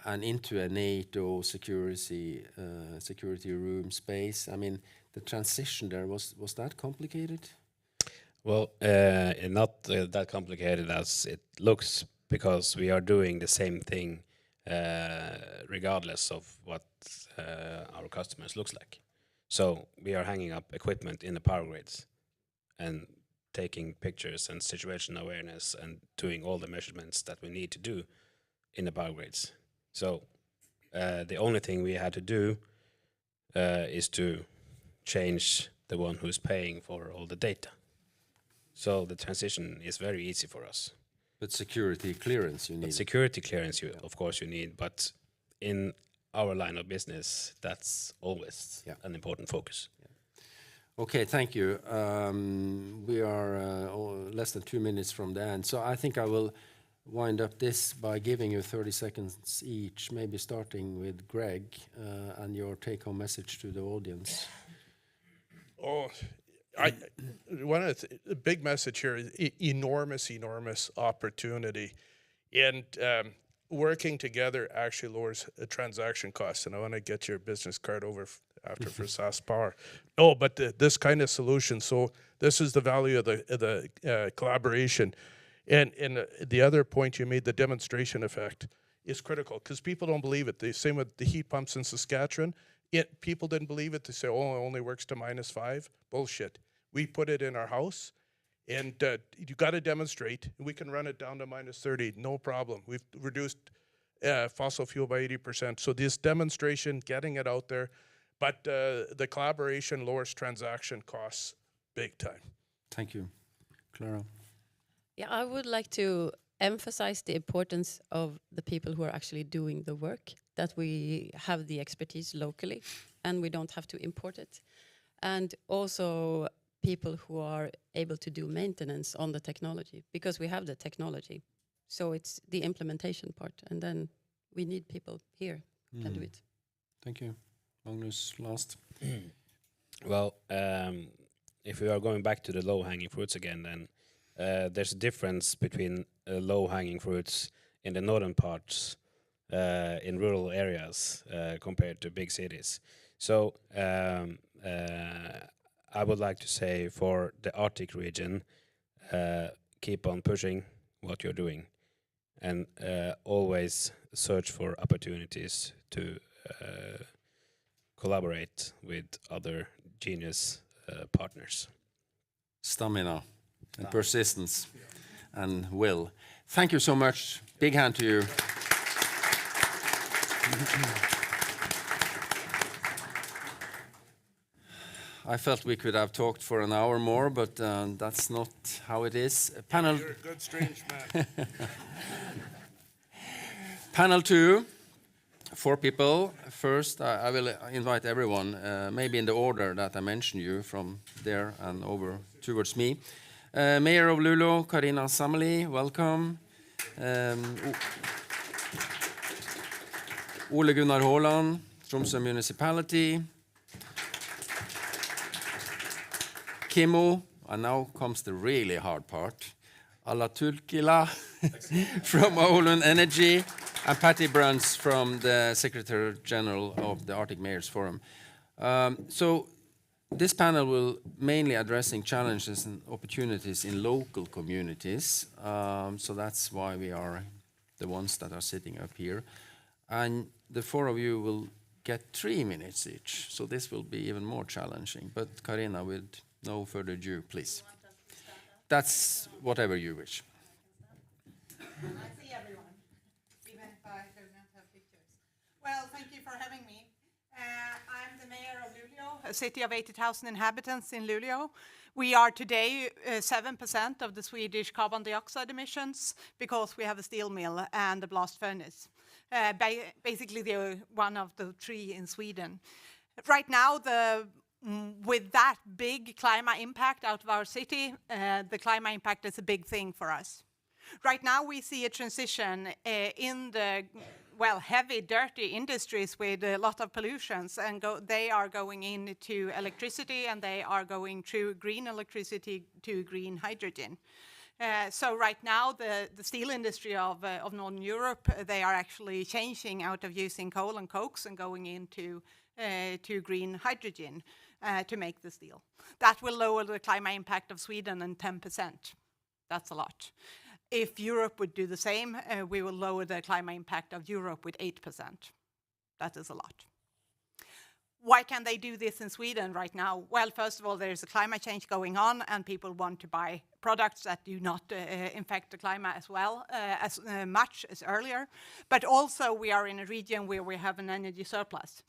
and into a NATO security room space? I mean, the transition there, was that complicated? Well, not that complicated as it looks, because we are doing the same thing regardless of what our customers looks like. So we are hanging up equipment in the power grids and taking pictures and situation awareness and doing all the measurements that we need to do in the power grids. So the only thing we had to do is to change the one who's paying for all the data. So the transition is very easy for us. But security clearance you need. Security clearance, of course, you need, but in our line of business, that's always an important focus. Okay, thank you. We are less than 2 minutes from the end, so I think I will wind up this by giving you 30 seconds each, maybe starting with Greg and your take-home message to the audience. One of the big message here is enormous opportunity, and working together actually lowers transaction costs. And I want to get your business card over after for SAS Power. No, but this kind of solution. So this is the value of the collaboration, and the other point you made, the demonstration effect, is critical because people don't believe it. The same with the heat pumps in Saskatchewan. People didn't believe it. They say, "Oh, it only works to -5." Bullshit. We put it in our house, and you got to demonstrate. We can run it down to -30, no problem. We've reduced fossil fuel by 80%. So this demonstration, getting it out there, but the collaboration lowers transaction costs big time. Thank you. Clara? Yeah, I would like to emphasize the importance of the people who are actually doing the work, that we have the expertise locally and we don't have to import it. And also people who are able to do maintenance on the technology, because we have the technology. So it's the implementation part, and then we need people here who can do it. Thank you. Magnus, last. Well, if we are going back to the low-hanging fruits again, then there's a difference between low-hanging fruits in the northern parts, in rural areas, compared to big cities. So I would like to say for the Arctic region, keep on pushing what you're doing, and always search for opportunities to collaborate with other genius partners. Stamina and persistence and will. Thank you so much. Big hand to you. I felt we could have talked for an hour more, but that's not how it is. Panel. You're a good strange man. Panel 2, 4 people. First, I will invite everyone, maybe in the order that I mentioned you, from there and over towards me. Mayor of Luleå, Karina Samuli, welcome. Ole Gunnar Haaland, Tromsø Municipality. Kimmo, and now comes the really hard part. Alatulkila from Oulun Energy, and Patty Bruns from the Secretary General of the Arctic Mayors Forum. So this panel will mainly addressing challenges and opportunities in local communities. So that's why we are the ones that are sitting up here. And the 4 of you will get 3 minutes each. So this will be even more challenging. But Karina, with no further ado, please. That's whatever you wish. I see everyone, even if I don't have pictures. Well, thank you for having me. I'm the mayor of Luleå, a city of 80,000 inhabitants in Luleå. We are today 7% of the Swedish carbon dioxide emissions because we have a steel mill and a blast furnace. Basically, they're one of the 3 in Sweden. Right now, with that big climate impact out of our city, the climate impact is a big thing for us. Right now, we see a transition in the heavy, dirty industries with a lot of pollutions, and they are going into electricity, and they are going through green electricity to green hydrogen. So right now, the steel industry of Northern Europe, they are actually changing out of using coal and cokes and going into to green hydrogen to make the steel. That will lower the climate impact of Sweden in 10%. That's a lot. If Europe would do the same, we will lower the climate impact of Europe with 8%. That is a lot. Why can they do this in Sweden right now? Well, first of all, there's a climate change going on, and people want to buy products that do not infect the climate as well, as much as earlier. But also, we are in a region where we have an energy surplus.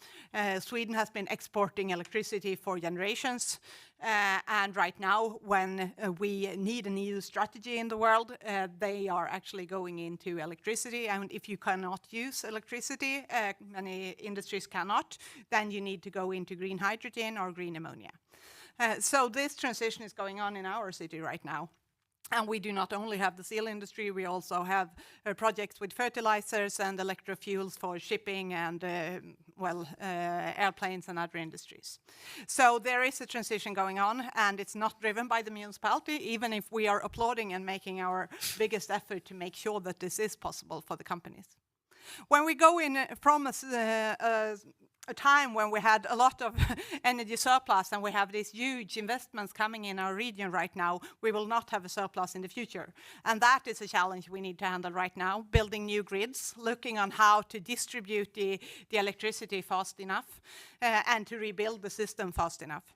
Sweden has been exporting electricity for generations, and right now, when we need a new strategy in the world, they are actually going into electricity. And if you cannot use electricity, many industries cannot, then you need to go into green hydrogen or green ammonia. So this transition is going on in our city right now. And we do not only have the steel industry, we also have projects with fertilizers and electrofuels for shipping and, airplanes and other industries. So there is a transition going on, and it's not driven by the municipality, even if we are applauding and making our biggest effort to make sure that this is possible for the companies. When we go in from a time when we had a lot of energy surplus and we have these huge investments coming in our region right now, we will not have a surplus in the future. And that is a challenge we need to handle right now, building new grids, looking on how to distribute the electricity fast enough and to rebuild the system fast enough.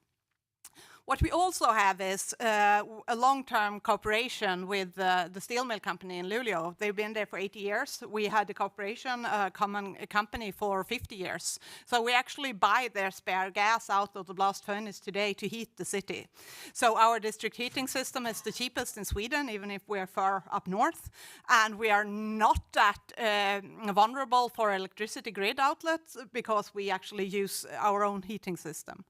What we also have is a long-term cooperation with the steel mill company in Luleå. They've been there for 80 years. We had a cooperation, common company for 50 years. So we actually buy their spare gas out of the blast furnace today to heat the city. So our district heating system is the cheapest in Sweden, even if we're far up north. And we are not that vulnerable for electricity grid outlets because we actually use our own heating system.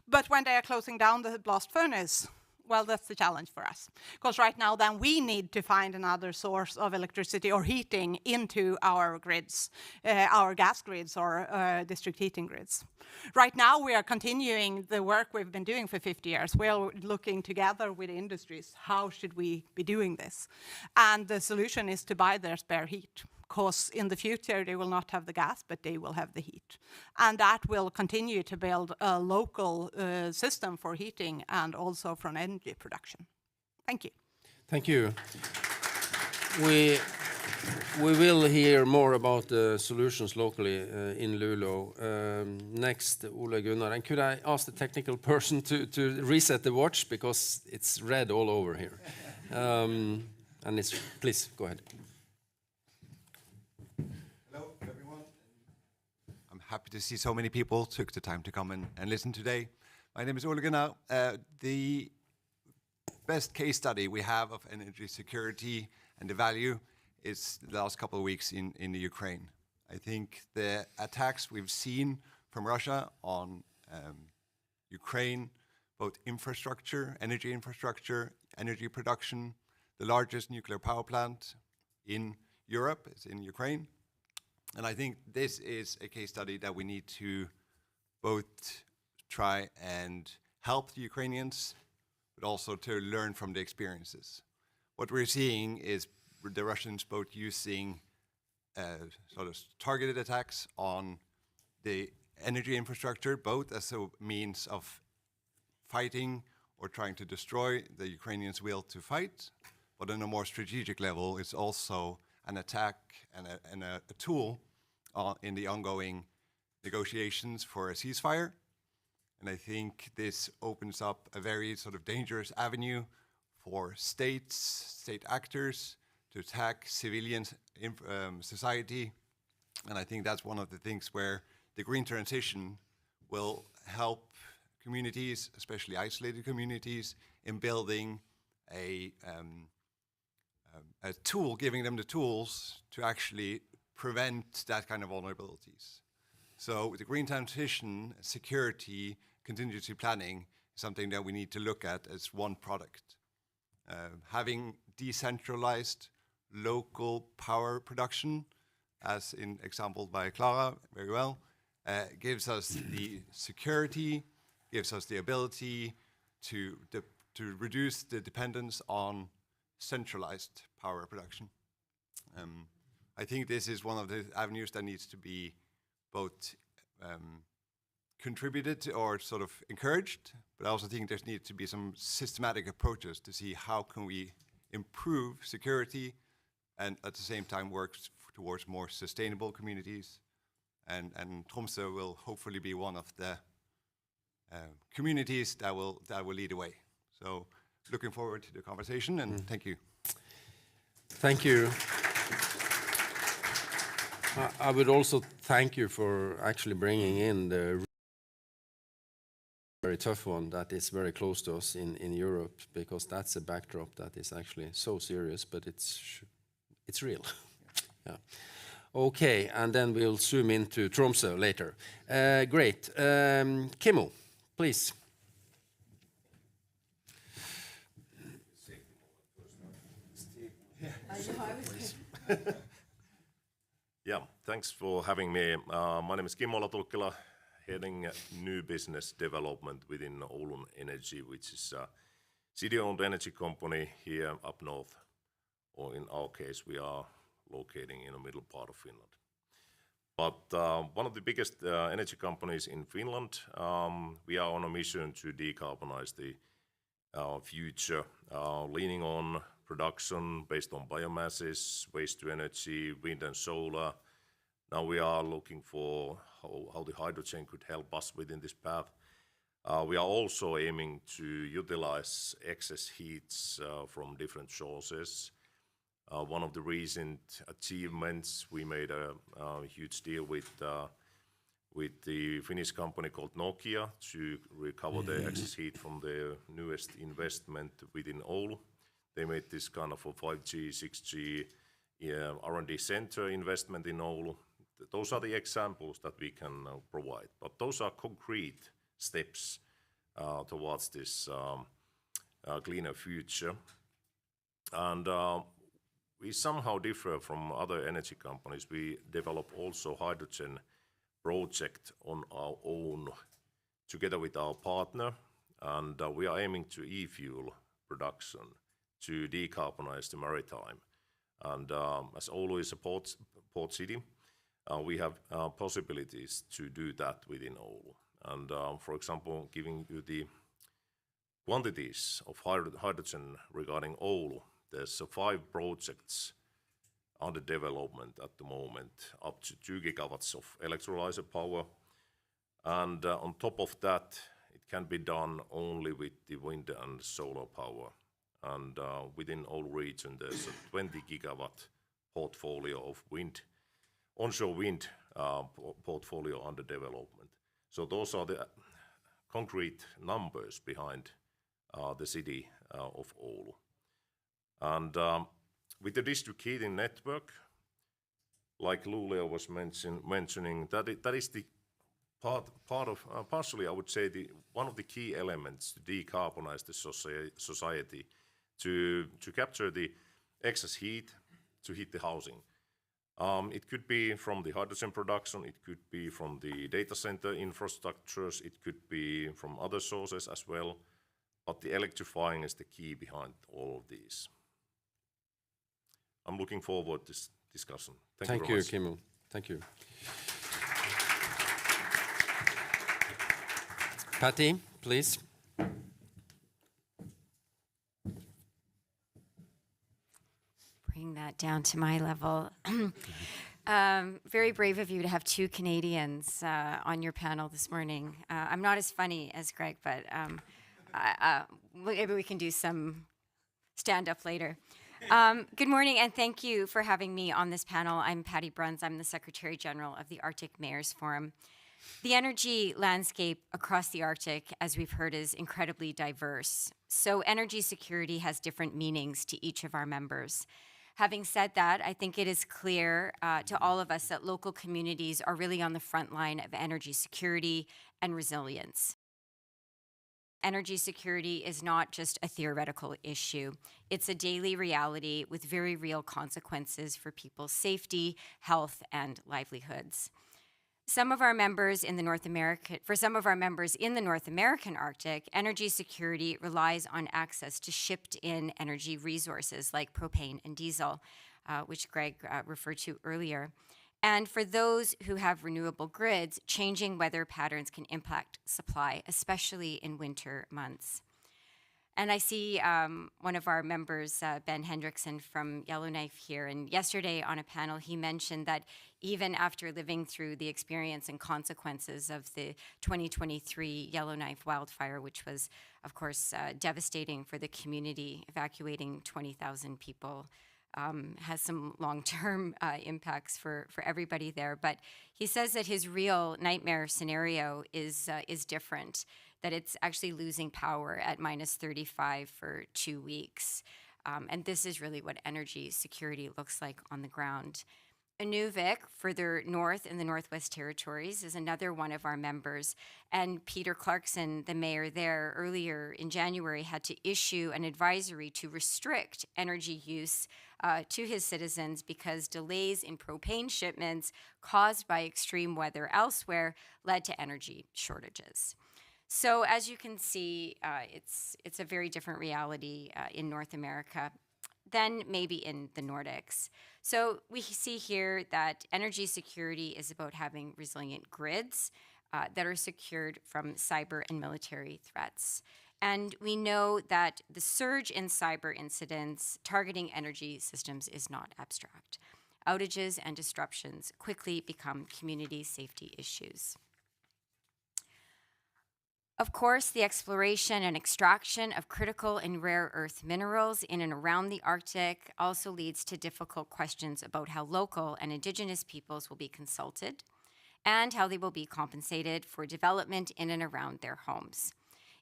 But when they are closing down the blast furnace, well, that's the challenge for us. Because right now, then, we need to find another source of electricity or heating into our grids, our gas grids or district heating grids. Right now, we are continuing the work we've been doing for 50 years. We are looking together with industries, how should we be doing this? And the solution is to buy their spare heat. Because in the future, they will not have the gas, but they will have the heat. And that will continue to build a local system for heating and also for energy production. Thank you. Thank you. We will hear more about the solutions locally in Luleå. Next, Ole Gunnar. And could I ask the technical person to reset the watch, because it's red all over here. And it's, please, go ahead. Happy to see so many people took the time to come and listen today. My name is Ole Gunnar. The best case study we have of energy security and the value is the last couple of weeks in the Ukraine. I think the attacks we've seen from Russia on Ukraine, both infrastructure, energy production, the largest nuclear power plant in Europe is in Ukraine. And I think this is a case study that we need to both try and help the Ukrainians, but also to learn from the experiences. What we're seeing is the Russians both using sort of targeted attacks on the energy infrastructure, both as a means of fighting or trying to destroy the Ukrainians' will to fight, but on a more strategic level, it's also an attack and a tool in the ongoing negotiations for a ceasefire. And I think this opens up a very sort of dangerous avenue for state actors to attack civilian society. And I think that's one of the things where the green transition will help communities, especially isolated communities, in building a tool, giving them the tools to actually prevent that kind of vulnerabilities. So the green transition, security, contingency planning is something that we need to look at as one product. Having decentralized local power production, as in example by Clara very well, gives us the security, gives us the ability to reduce the dependence on centralized power production. I think this is one of the avenues that needs to be both contributed or sort of encouraged, but I also think there needs to be some systematic approaches to see how can we improve security and at the same time work towards more sustainable communities. And Tromsø will hopefully be one of the communities that will lead the way. So looking forward to the conversation, and thank you. Thank you. I would also thank you for actually bringing in the very tough one that is very close to us in Europe, because that's a backdrop that is actually so serious, but it's real. Yeah. Okay, and then we'll zoom into Tromsø later. Great. Kimmo, please. Yeah, thanks for having me. My name is Kimmo Latulkkila, heading new business development within Oulun Energy, which is a city-owned energy company here up north, or in our case, we are locating in the middle part of Finland. But one of the biggest energy companies in Finland, we are on a mission to decarbonize the future, leaning on production based on biomasses, waste to energy, wind and solar. Now we are looking for how the hydrogen could help us within this path. We are also aiming to utilize excess heats from different sources. One of the recent achievements, we made a huge deal with the Finnish company called Nokia to recover the excess heat from the newest investment within Oulu. They made this kind of a 5G, 6G R&D center investment in Oulu. Those are the examples that we can provide, but those are concrete steps towards this cleaner future. And we somehow differ from other energy companies. We develop also hydrogen project on our own together with our partner, and we are aiming to e-fuel production to decarbonize the maritime. And as Oulu is a port city, we have possibilities to do that within Oulu. And for example, giving you the quantities of hydrogen regarding Oulu, there's 5 projects under development at the moment, up to 2 gigawatts of electrolyzer power. And on top of that, it can be done only with the wind and solar power. And within Oulu region, there's a 20 gigawatt portfolio of wind, onshore wind portfolio under development. So those are the concrete numbers behind the city of Oulu. And with the district heating network, like Luleå was mentioning, that is the part of, partially I would say, one of the key elements to decarbonize the society, to capture the excess heat, to heat the housing. It could be from the hydrogen production, it could be from the data center infrastructures, it could be from other sources as well, but the electrifying is the key behind all of these. I'm looking forward to this discussion. Thank you very much. Kimmo. Thank you. Patty, please. Bring that down to my level. Very brave of you to have 2 Canadians on your panel this morning. I'm not as funny as Greg, but maybe we can do some stand-up later. Good morning, and thank you for having me on this panel. I'm Patty Bruns. I'm the Secretary General of the Arctic Mayors Forum. The energy landscape across the Arctic, as we've heard, is incredibly diverse. So energy security has different meanings to each of our members. Having said that, I think it is clear to all of us that local communities are really on the front line of energy security and resilience. Energy security is not just a theoretical issue. It's a daily reality with very real consequences for people's safety, health, and livelihoods. For some of our members in the North American Arctic, energy security relies on access to shipped-in energy resources like propane and diesel, which Greg referred to earlier. And for those who have renewable grids, changing weather patterns can impact supply, especially in winter months. And I see one of our members, Ben Hendrickson from Yellowknife here, and yesterday on a panel he mentioned that even after living through the experience and consequences of the 2023 Yellowknife wildfire, which was, of course, devastating for the community, evacuating 20,000 people, has some long-term impacts for everybody there. But he says that his real nightmare scenario is different, that it's actually losing power at -35 for 2 weeks. And this is really what energy security looks like on the ground. Inuvik, further north in the Northwest Territories, is another one of our members. And Peter Clarkson, the mayor there, earlier in January had to issue an advisory to restrict energy use to his citizens because delays in propane shipments caused by extreme weather elsewhere led to energy shortages. So as you can see, it's a very different reality in North America than maybe in the Nordics. So we see here that energy security is about having resilient grids that are secured from cyber and military threats. And we know that the surge in cyber incidents targeting energy systems is not abstract. Outages and disruptions quickly become community safety issues. Of course, the exploration and extraction of critical and rare earth minerals in and around the Arctic also leads to difficult questions about how local and indigenous peoples will be consulted and how they will be compensated for development in and around their homes.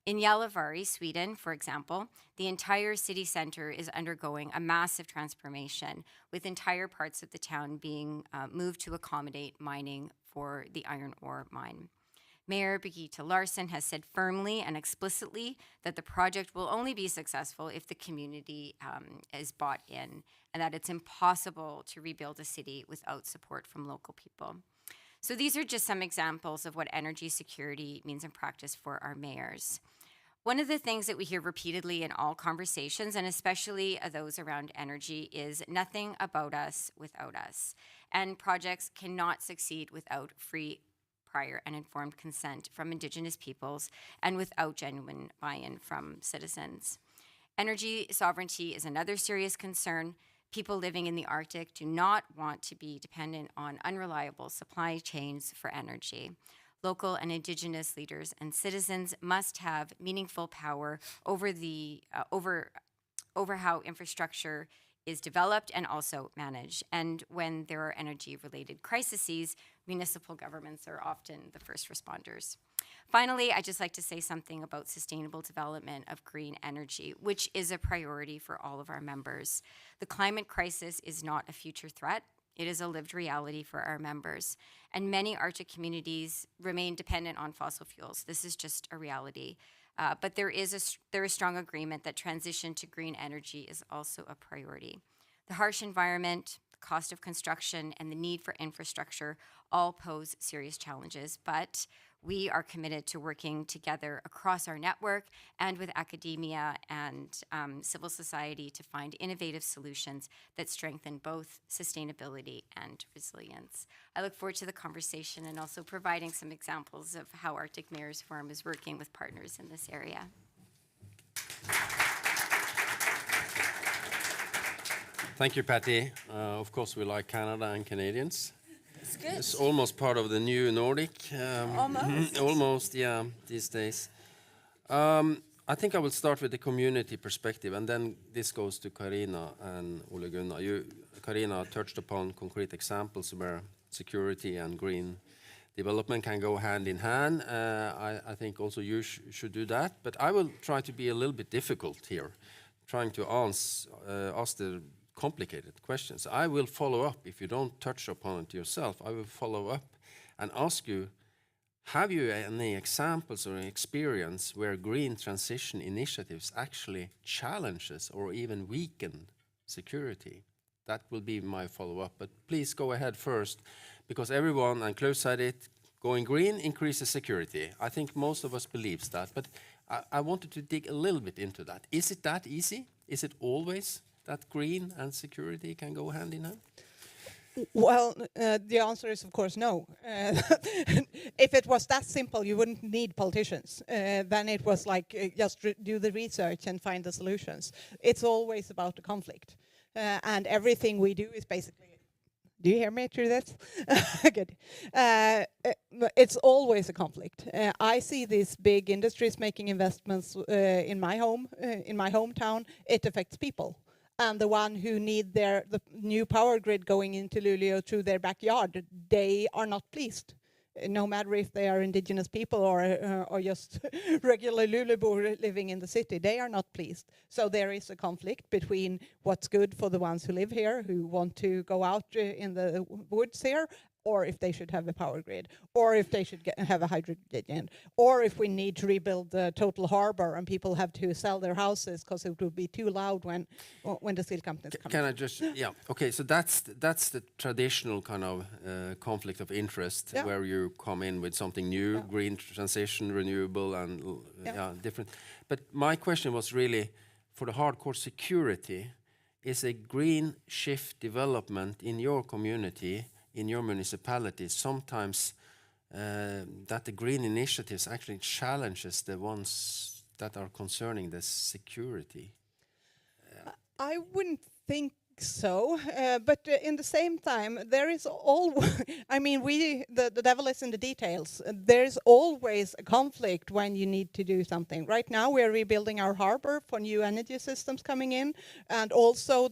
In Gällivare, Sweden, for example, the entire city center is undergoing a massive transformation, with entire parts of the town being moved to accommodate mining for the iron ore mine. Mayor Birgitta Larsen has said firmly and explicitly that the project will only be successful if the community is bought in, and that it's impossible to rebuild a city without support from local people. So these are just some examples of what energy security means in practice for our mayors. One of the things that we hear repeatedly in all conversations, and especially those around energy, is nothing about us without us. And projects cannot succeed without free, prior, and informed consent from Indigenous peoples and without genuine buy-in from citizens. Energy sovereignty is another serious concern. People living in the Arctic do not want to be dependent on unreliable supply chains for energy. Local and Indigenous leaders and citizens must have meaningful power over how infrastructure is developed and also managed. And when there are energy-related crises, municipal governments are often the first responders. Finally, I'd just like to say something about sustainable development of green energy, which is a priority for all of our members. The climate crisis is not a future threat. It is a lived reality for our members. And many Arctic communities remain dependent on fossil fuels. This is just a reality. But there is strong agreement that transition to green energy is also a priority. The harsh environment, the cost of construction, and the need for infrastructure all pose serious challenges, but we are committed to working together across our network and with academia and civil society to find innovative solutions that strengthen both sustainability and resilience. I look forward to the conversation and also providing some examples of how Arctic Mayors Forum is working with partners in this area. Thank you, Patty. Of course, we like Canada and Canadians. It's good. It's almost part of the new Nordic. Almost. Almost, yeah, these days. I think I will start with the community perspective, and then this goes to Carina and Ole Gunnar. Carina touched upon concrete examples where security and green development can go hand in hand. I think also you should do that, but I will try to be a little bit difficult here, trying to ask the complicated questions. I will follow up. If you don't touch upon it yourself, I will follow up and ask you, have you any examples or experience where green transition initiatives actually challenges or even weaken security? That will be my follow-up, but please go ahead first, because everyone, and Klaus said it, going green increases security. I think most of us believes that, but I wanted to dig a little bit into that. Is it that easy? Is it always that green and security can go hand in hand? Well, the answer is, of course, no. If it was that simple, you wouldn't need politicians. Then it was like just do the research and find the solutions. It's always about the conflict. And everything we do is basically... Do you hear me through this? Good. It's always a conflict. I see these big industries making investments in my hometown. It affects people. And the one who need the new power grid going into Luleå through their backyard, they are not pleased. No matter if they are indigenous people or just regular Lulebo living in the city, they are not pleased. So there is a conflict between what's good for the ones who live here, who want to go out in the woods here, or if they should have a power grid, or if they should have a hydrogen, or if we need to rebuild the total harbor and people have to sell their houses because it will be too loud when the steel companies come. Can I just, yeah, okay, so that's the traditional kind of conflict of interest, where you come in with something new, green transition, renewable, and different. But my question was really, for the hardcore security, is a green shift development in your community, in your municipality, sometimes that the green initiatives actually challenges the ones that are concerning the security? I wouldn't think so, but in the same time, there is I mean, the devil is in the details. There's always a conflict when you need to do something. Right now, we're rebuilding our harbor for new energy systems coming in, and also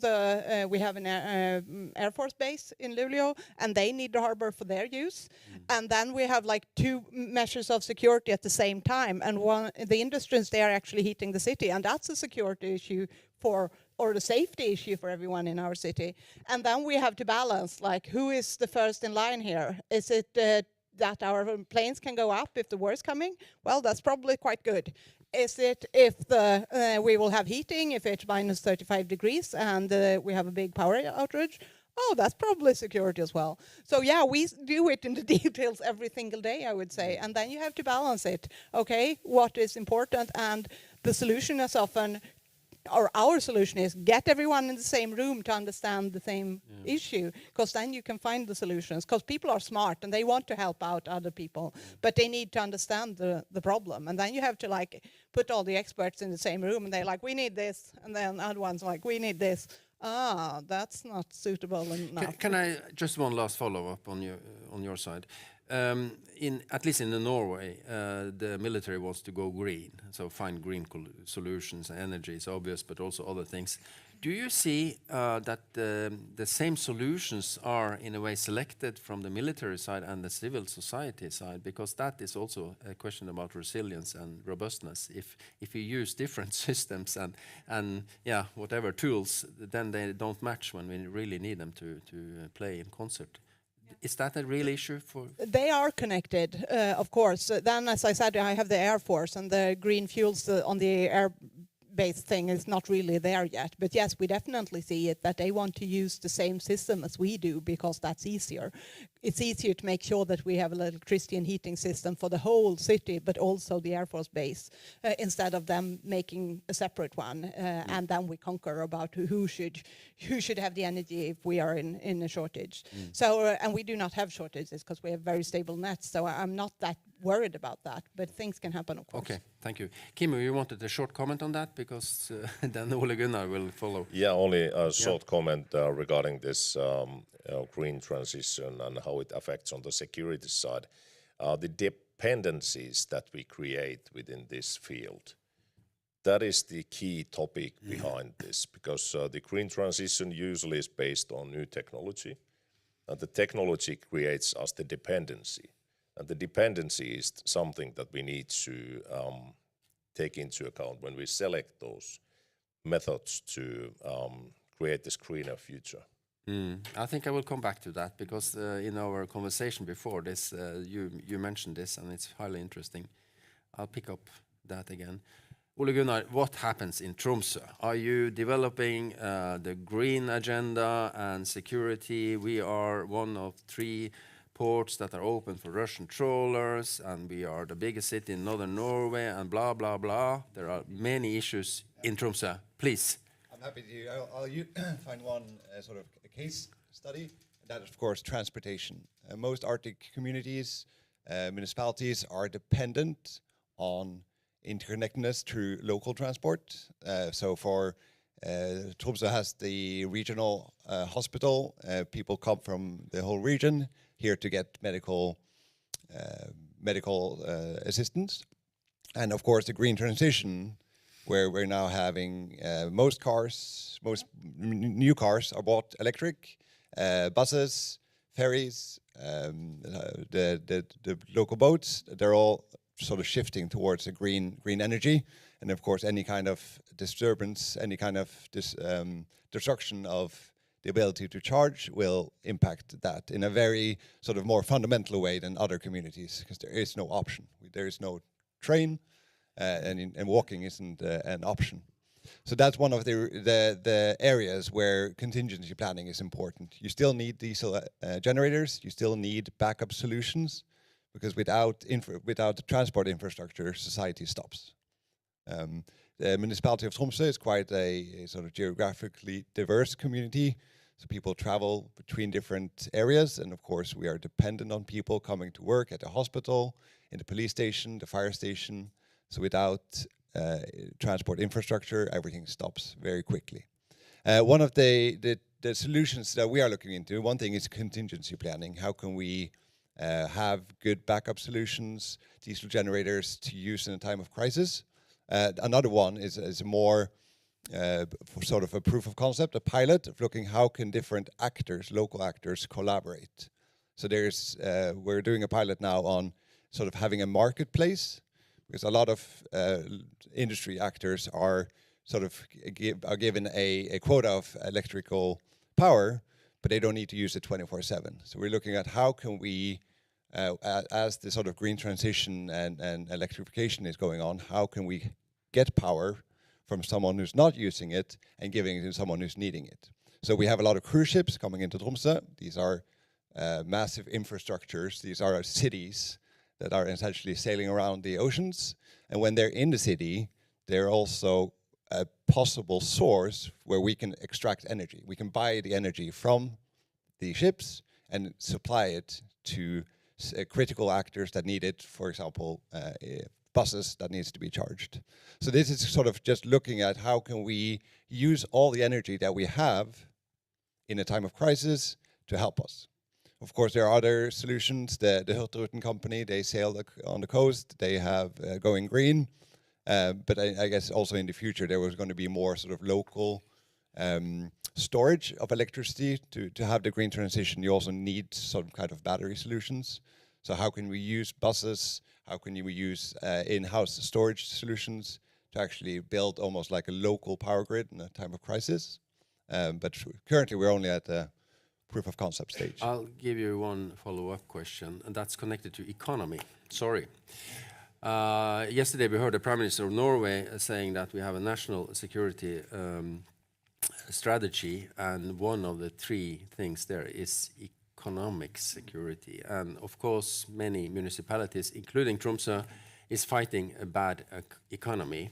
we have an Air Force base in Luleå, and they need the harbor for their use. And then we have like two measures of security at the same time, and the industries, they are actually heating the city, and that's a security issue or the safety issue for everyone in our city. And then we have to balance, like, who is the first in line here? Is it that our planes can go up if the war's coming? Well, that's probably quite good. Is it if we will have heating, if it's minus 35 degrees and we have a big power outage? Oh, that's probably security as well. So yeah, we do it in the details every single day, I would say. And then you have to balance it. Okay, what is important? And the solution is often, or our solution is, get everyone in the same room to understand the same issue, because then you can find the solutions, because people are smart and they want to help out other people, but they need to understand the problem. And then you have to like put all the experts in the same room and they're like, we need this, and then other ones like, we need this. That's not suitable enough. Can I just one last follow-up on your side? At least in Norway, the military wants to go green, so find green solutions. Energy is obvious, but also other things. Do you see that the same solutions are in a way selected from the military side and the civil society side? Because that is also a question about resilience and robustness. If you use different systems and whatever tools, then they don't match when we really need them to play in concert. Is that a real issue for? They are connected, of course. Then, as I said, I have the Air Force, and the green fuels on the air base thing is not really there yet. But yes, we definitely see it, that they want to use the same system as we do, because that's easier. It's easier to make sure that we have an electricity and heating system for the whole city, but also the Air Force base, instead of them making a separate one. And then we conquer about who should have the energy if we are in a shortage. So, and we do not have shortages because we have very stable nets. So I'm not that worried about that, but things can happen, of course. Okay, thank you. Kimmo, you wanted a short comment on that, because then Ole Gunnar will follow. Yeah, only a short comment regarding this green transition and how it affects on the security side. The dependencies that we create within this field, that is the key topic behind this, because the green transition usually is based on new technology, and the technology creates us the dependency. And the dependency is something that we need to take into account when we select those methods to create this greener future. I think I will come back to that, because in our conversation before this, you mentioned this, and it's highly interesting. I'll pick up that again. Ole Gunnar, what happens in Tromsø? Are you developing the green agenda and security? We are one of 3 ports that are open for Russian trawlers, and we are the biggest city in northern Norway, and blah, blah, blah. There are many issues in Tromsø. Please. I'm happy to. I'll find one sort of a case study that is, of course, transportation. Most Arctic communities, municipalities are dependent on interconnectedness through local transport. So for Tromsø has the regional hospital. People come from the whole region here to get medical assistance. And of course, the green transition, where we're now having most new cars are bought electric, buses, ferries, the local boats, they're all sort of shifting towards a green energy. And of course, any kind of disturbance, any kind of destruction of the ability to charge will impact that in a very sort of more fundamental way than other communities, because there is no option. There is no train, and walking isn't an option. So that's one of the areas where contingency planning is important. You still need diesel generators. You still need backup solutions, because without the transport infrastructure, society stops. The municipality of Tromsø is quite a sort of geographically diverse community. So people travel between different areas, and of course we are dependent on people coming to work at the hospital, in the police station, the fire station. So without transport infrastructure, everything stops very quickly. One of the solutions that we are looking into, one thing is contingency planning. How can we have good backup solutions, diesel generators to use in a time of crisis? Another one is more for sort of a proof of concept, a pilot of looking how can different actors, local actors, collaborate. So we're doing a pilot now on sort of having a marketplace, because a lot of industry actors are sort of given a quota of electrical power, but they don't need to use it 24/7. So we're looking at how can we, as the sort of green transition and electrification is going on, how can we get power from someone who's not using it and giving it to someone who's needing it. So we have a lot of cruise ships coming into Tromsø. These are massive infrastructures. These are cities that are essentially sailing around the oceans. And when they're in the city, they're also a possible source where we can extract energy. We can buy the energy from the ships and supply it to critical actors that need it, for example, buses that needs to be charged. So this is sort of just looking at how can we use all the energy that we have in a time of crisis to help us. Of course, there are other solutions. The Hurtigruten company, they sail on the coast. They have going green. But I guess also in the future, there was going to be more sort of local storage of electricity to have the green transition. You also need some kind of battery solutions. So how can we use buses? How can we use in-house storage solutions to actually build almost like a local power grid in a time of crisis? But currently, we're only at the proof of concept stage. I'll give you one follow-up question, and that's connected to economy. Sorry. Yesterday, we heard the Prime Minister of Norway saying that we have a national security strategy, and one of the three things there is economic security. And of course, many municipalities, including Tromsø, is fighting a bad economy.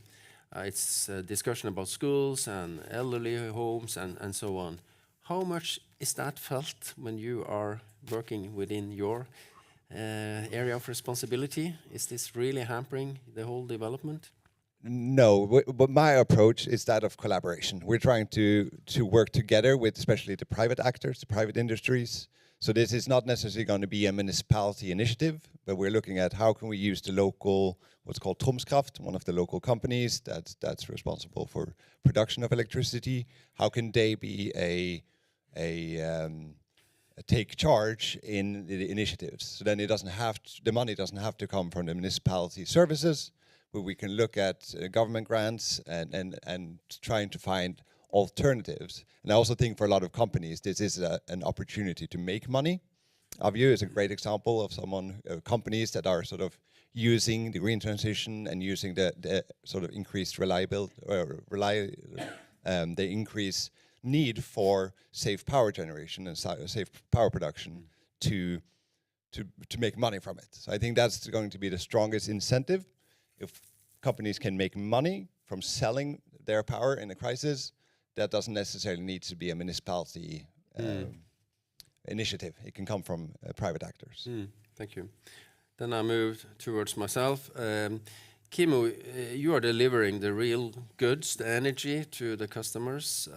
It's a discussion about schools and elderly homes and so on. How much is that felt when you are working within your area of responsibility? Is this really hampering the whole development? No, but my approach is that of collaboration. We're trying to work together with especially the private actors, the private industries. So this is not necessarily going to be a municipality initiative, but we're looking at how can we use the local, what's called Tromskraft, one of the local companies that's responsible for production of electricity. How can they be a take charge in the initiatives? So then it doesn't have to, the money doesn't have to come from the municipality services, but we can look at government grants and trying to find alternatives. And I also think for a lot of companies, this is an opportunity to make money. Avju is a great example of companies that are sort of using the green transition and using the sort of increased reliability, the increased need for safe power generation and safe power production to make money from it. So I think that's going to be the strongest incentive. If companies can make money from selling their power in a crisis, that doesn't necessarily need to be a municipality initiative. It can come from private actors. Thank you. Then I move towards myself. Kimmo, you are delivering the real goods, the energy to the customers,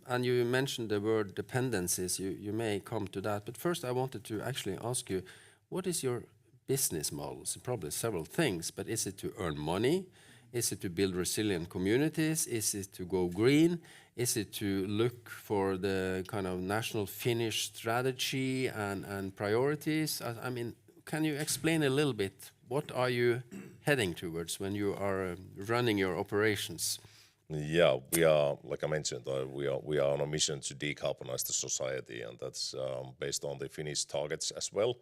and you mentioned the word dependencies. You may come to that, but first I wanted to actually ask you, what is your business models? Probably several things, but is it to earn money? Is it to build resilient communities? Is it to go green? Is it to look for the kind of national Finnish strategy and priorities? I mean, can you explain a little bit, what are you heading towards when you are running your operations? Yeah, we are, like I mentioned, we are on a mission to decarbonize the society, and that's based on the Finnish targets as well,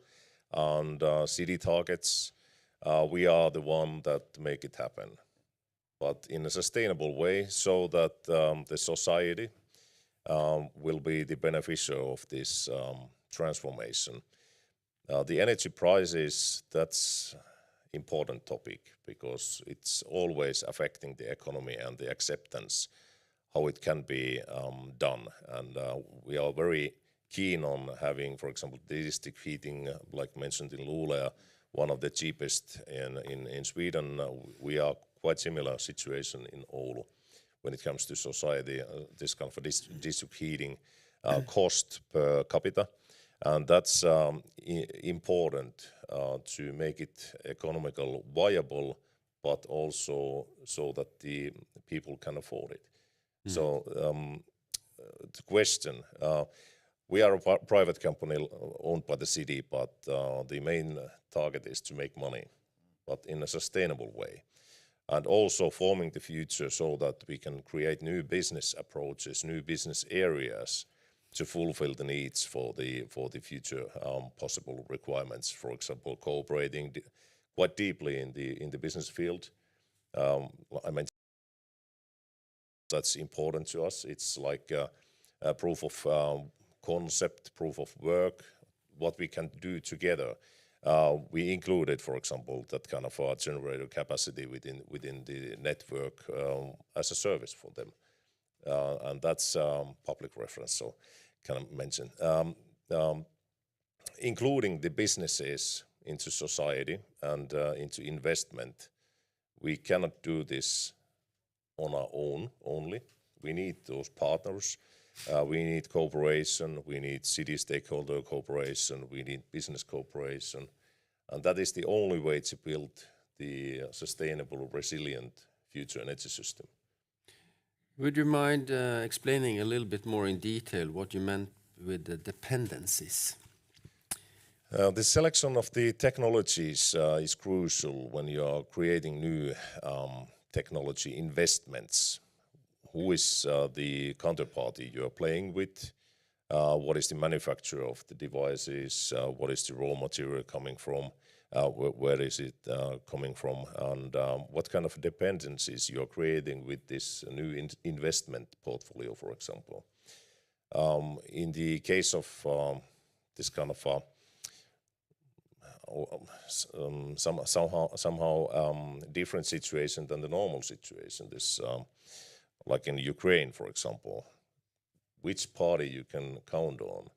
and city targets. We are the one that make it happen, but in a sustainable way, so that the society will be the beneficiary of this transformation. The energy prices, that's important topic, because it's always affecting the economy and the acceptance, how it can be done. And we are very keen on having, for example, district heating, like mentioned in Luleå, one of the cheapest in Sweden. We are quite similar situation in Oulu when it comes to society, this kind of district heating cost per capita. And that's important to make it economical viable, but also so that the people can afford it. So the question, we are a private company owned by the city, but the main target is to make money, but in a sustainable way. And also forming the future so that we can create new business approaches, new business areas, to fulfill the needs for the future possible requirements. For example, cooperating quite deeply in the business field. I mentioned that's important to us. It's like a proof of concept, proof of work, what we can do together. We included, for example, that kind of generator capacity within the network as a service for them. And that's public reference, so can I mention. Including the businesses into society and into investment, we cannot do this on our own only. We need those partners. We need cooperation. We need city stakeholder cooperation. We need business cooperation. And that is the only way to build the sustainable, resilient future energy system. Would you mind explaining a little bit more in detail what you meant with the dependencies? The selection of the technologies is crucial when you are creating new technology investments. Who is the counterparty you are playing with? What is the manufacturer of the devices? What is the raw material coming from? Where is it coming from? And what kind of dependencies you are creating with this new investment portfolio, for example? In the case of this kind of somehow different situation than the normal situation, this like in Ukraine, for example, which party you can count on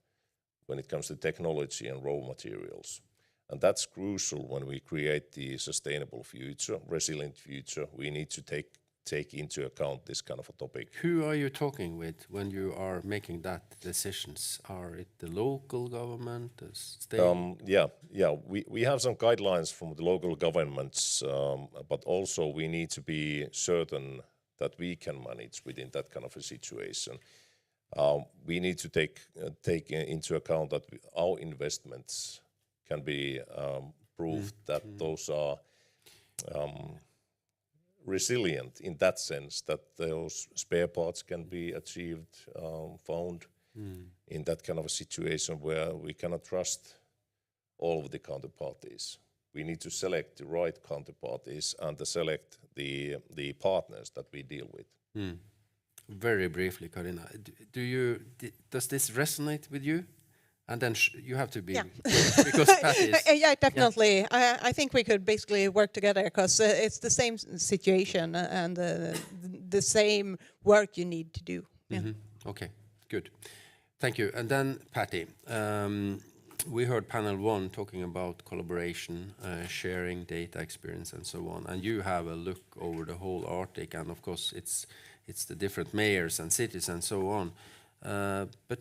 when it comes to technology and raw materials. And that's crucial when we create the sustainable future, resilient future. We need to take into account this kind of a topic. Who are you talking with when you are making that decisions? Are it the local government, the state? Yeah. We have some guidelines from the local governments, but also we need to be certain that we can manage within that kind of a situation. We need to take into account that our investments can be proved that those are resilient in that sense, that those spare parts can be achieved, found in that kind of a situation where we cannot trust all of the counterparties. We need to select the right counterparties and to select the partners that we deal with. Very briefly, Karina, does this resonate with you? And then you have to be, because Pat is... Yeah, definitely. Yeah. I think we could basically work together because it's the same situation and the same work you need to do. Yeah. Okay, good. Thank you. And then, Patty, we heard panel 1 talking about collaboration, sharing data, experience, and so on. And you have a look over the whole Arctic, and of course, it's the different mayors and cities and so on. But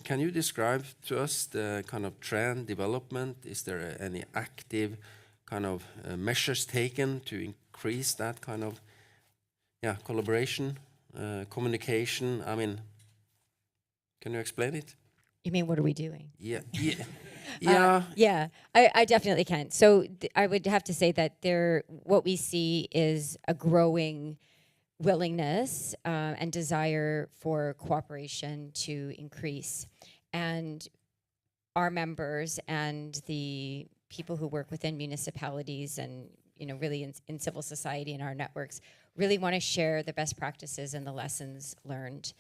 can you describe to us the kind of trend development? Is there any active kind of measures taken to increase that kind of collaboration, communication? I mean, can you explain it? You mean, what are we doing? Yeah. Yeah. Yeah, I definitely can. So I would have to say that what we see is a growing willingness and desire for cooperation to increase. And our members and the people who work within municipalities and really in civil society and our networks really want to share the best practices and the lessons learned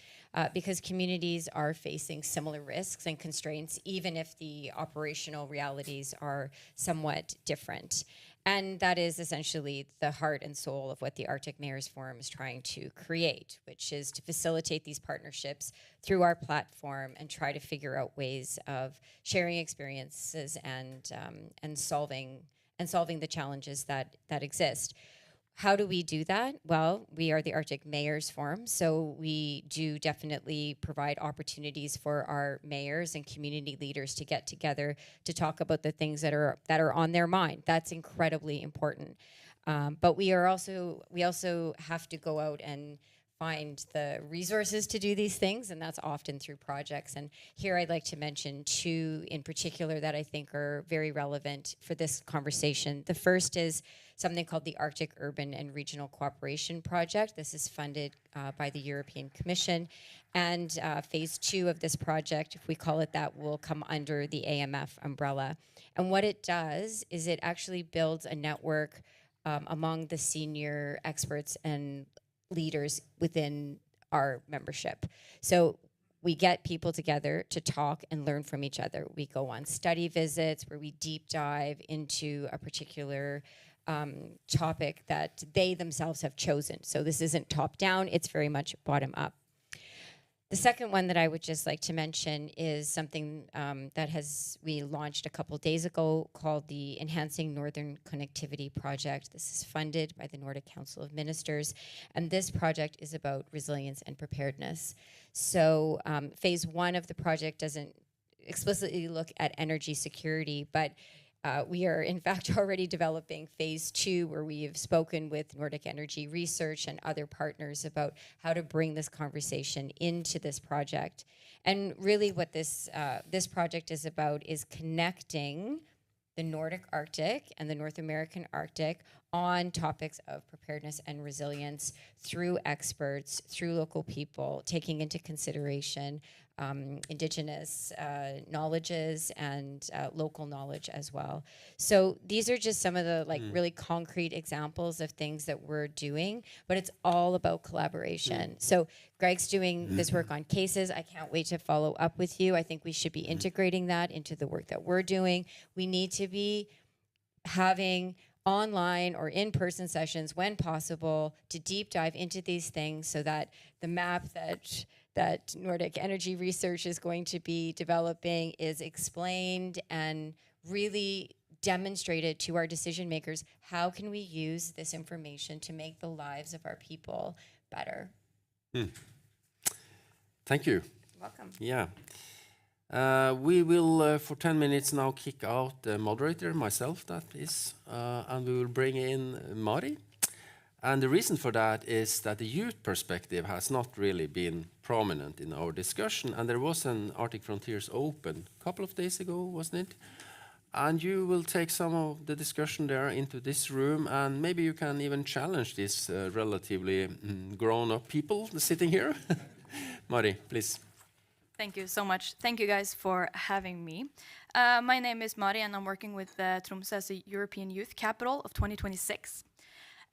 because communities are facing similar risks and constraints, even if the operational realities are somewhat different. And that is essentially the heart and soul of what the Arctic Mayors Forum is trying to create, which is to facilitate these partnerships through our platform and try to figure out ways of sharing experiences and solving the challenges that exist. How do we do that? Well, we are the Arctic Mayors Forum, so we do definitely provide opportunities for our mayors and community leaders to get together to talk about the things that are on their mind. That's incredibly important. But we also have to go out and find the resources to do these things, and that's often through projects. And here I'd like to mention 2 in particular that I think are very relevant for this conversation. The first is something called the Arctic Urban and Regional Cooperation Project. This is funded by the European Commission. And phase 2 of this project, if we call it that, will come under the AMF umbrella. And what it does is it actually builds a network among the senior experts and leaders within our membership. So we get people together to talk and learn from each other. We go on study visits where we deep dive into a particular topic that they themselves have chosen. So this isn't top down, it's very much bottom up. The second one that I would just like to mention is something that we launched a couple days ago called the Enhancing Northern Connectivity Project. This is funded by the Nordic Council of Ministers, and this project is about resilience and preparedness. So phase 1 of the project doesn't explicitly look at energy security, but we are, in fact, already developing phase 2, where we have spoken with Nordic Energy Research and other partners about how to bring this conversation into this project. And really what this project is about is connecting the Nordic Arctic and the North American Arctic on topics of preparedness and resilience through experts, through local people, taking into consideration indigenous knowledges and local knowledge as well. So these are just some of the really concrete examples of things that we're doing, but it's all about collaboration. So Greg's doing this work on cases. I can't wait to follow up with you. I think we should be integrating that into the work that we're doing. We need to be having online or in-person sessions when possible to deep dive into these things so that the map that Nordic Energy Research is going to be developing is explained and really demonstrated to our decision makers. How can we use this information to make the lives of our people better? Thank you. Welcome. Yeah. We will, for 10 minutes now, kick out the moderator, myself, that is, and we will bring in Mari. And the reason for that is that the youth perspective has not really been prominent in our discussion. And there was an Arctic Frontiers Open a couple of days ago, wasn't it? And you will take some of the discussion there into this room, and maybe you can even challenge these relatively grown-up people sitting here. Mari, please. Thank you so much. Thank you guys for having me. My name is Mari, and I'm working with Tromsø as a European Youth Capital of 2026.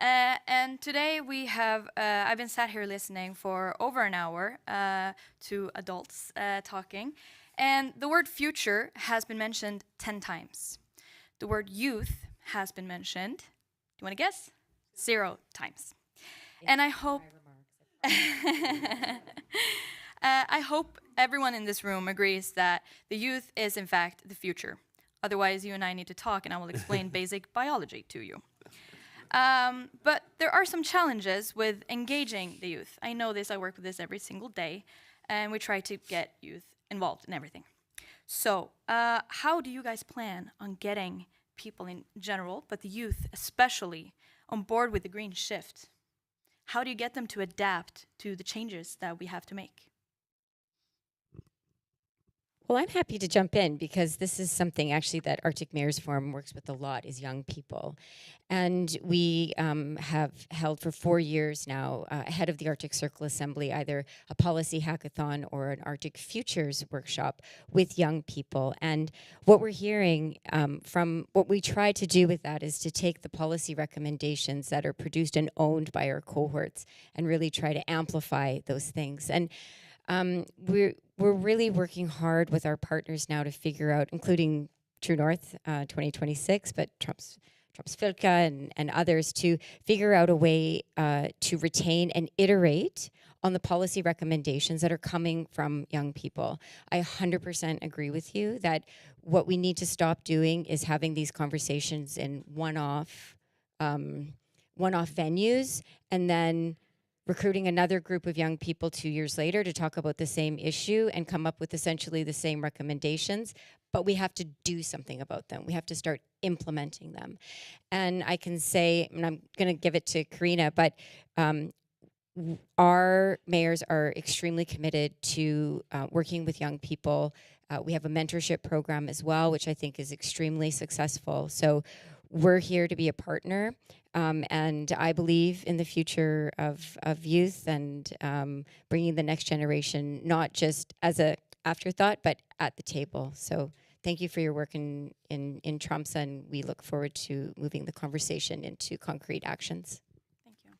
And today we have, I've been sat here listening for over an hour to adults talking. And the word future has been mentioned 10 times. The word youth has been mentioned, do you want to guess? 0 times. And I hope, I hope everyone in this room agrees that the youth is in fact the future. Otherwise, you and I need to talk and I will explain basic biology to you. But there are some challenges with engaging the youth. I know this, I work with this every single day, and we try to get youth involved in everything. So, how do you guys plan on getting people in general, but the youth especially, on board with the green shift? How do you get them to adapt to the changes that we have to make? Well, I'm happy to jump in because this is something actually that Arctic Mayors Forum works with a lot is young people. And we have held for 4 years now ahead of the Arctic Circle Assembly either a policy hackathon or an Arctic Futures workshop with young people. And what we're hearing from what we try to do with that is to take the policy recommendations that are produced and owned by our cohorts and really try to amplify those things. And we're really working hard with our partners now to figure out, including True North 2026, but Trump's Fylke and others, to figure out a way to retain and iterate on the policy recommendations that are coming from young people. I 100% agree with you that what we need to stop doing is having these conversations in one-off venues and then recruiting another group of young people 2 years later to talk about the same issue and come up with essentially the same recommendations, but we have to do something about them. We have to start implementing them. And I can say, and I'm going to give it to Karina, but our mayors are extremely committed to working with young people. We have a mentorship program as well, which I think is extremely successful. So we're here to be a partner. And I believe in the future of youth and bringing the next generation, not just as a afterthought, but at the table. So thank you for your work in Tromsø, and we look forward to moving the conversation into concrete actions. Thank you.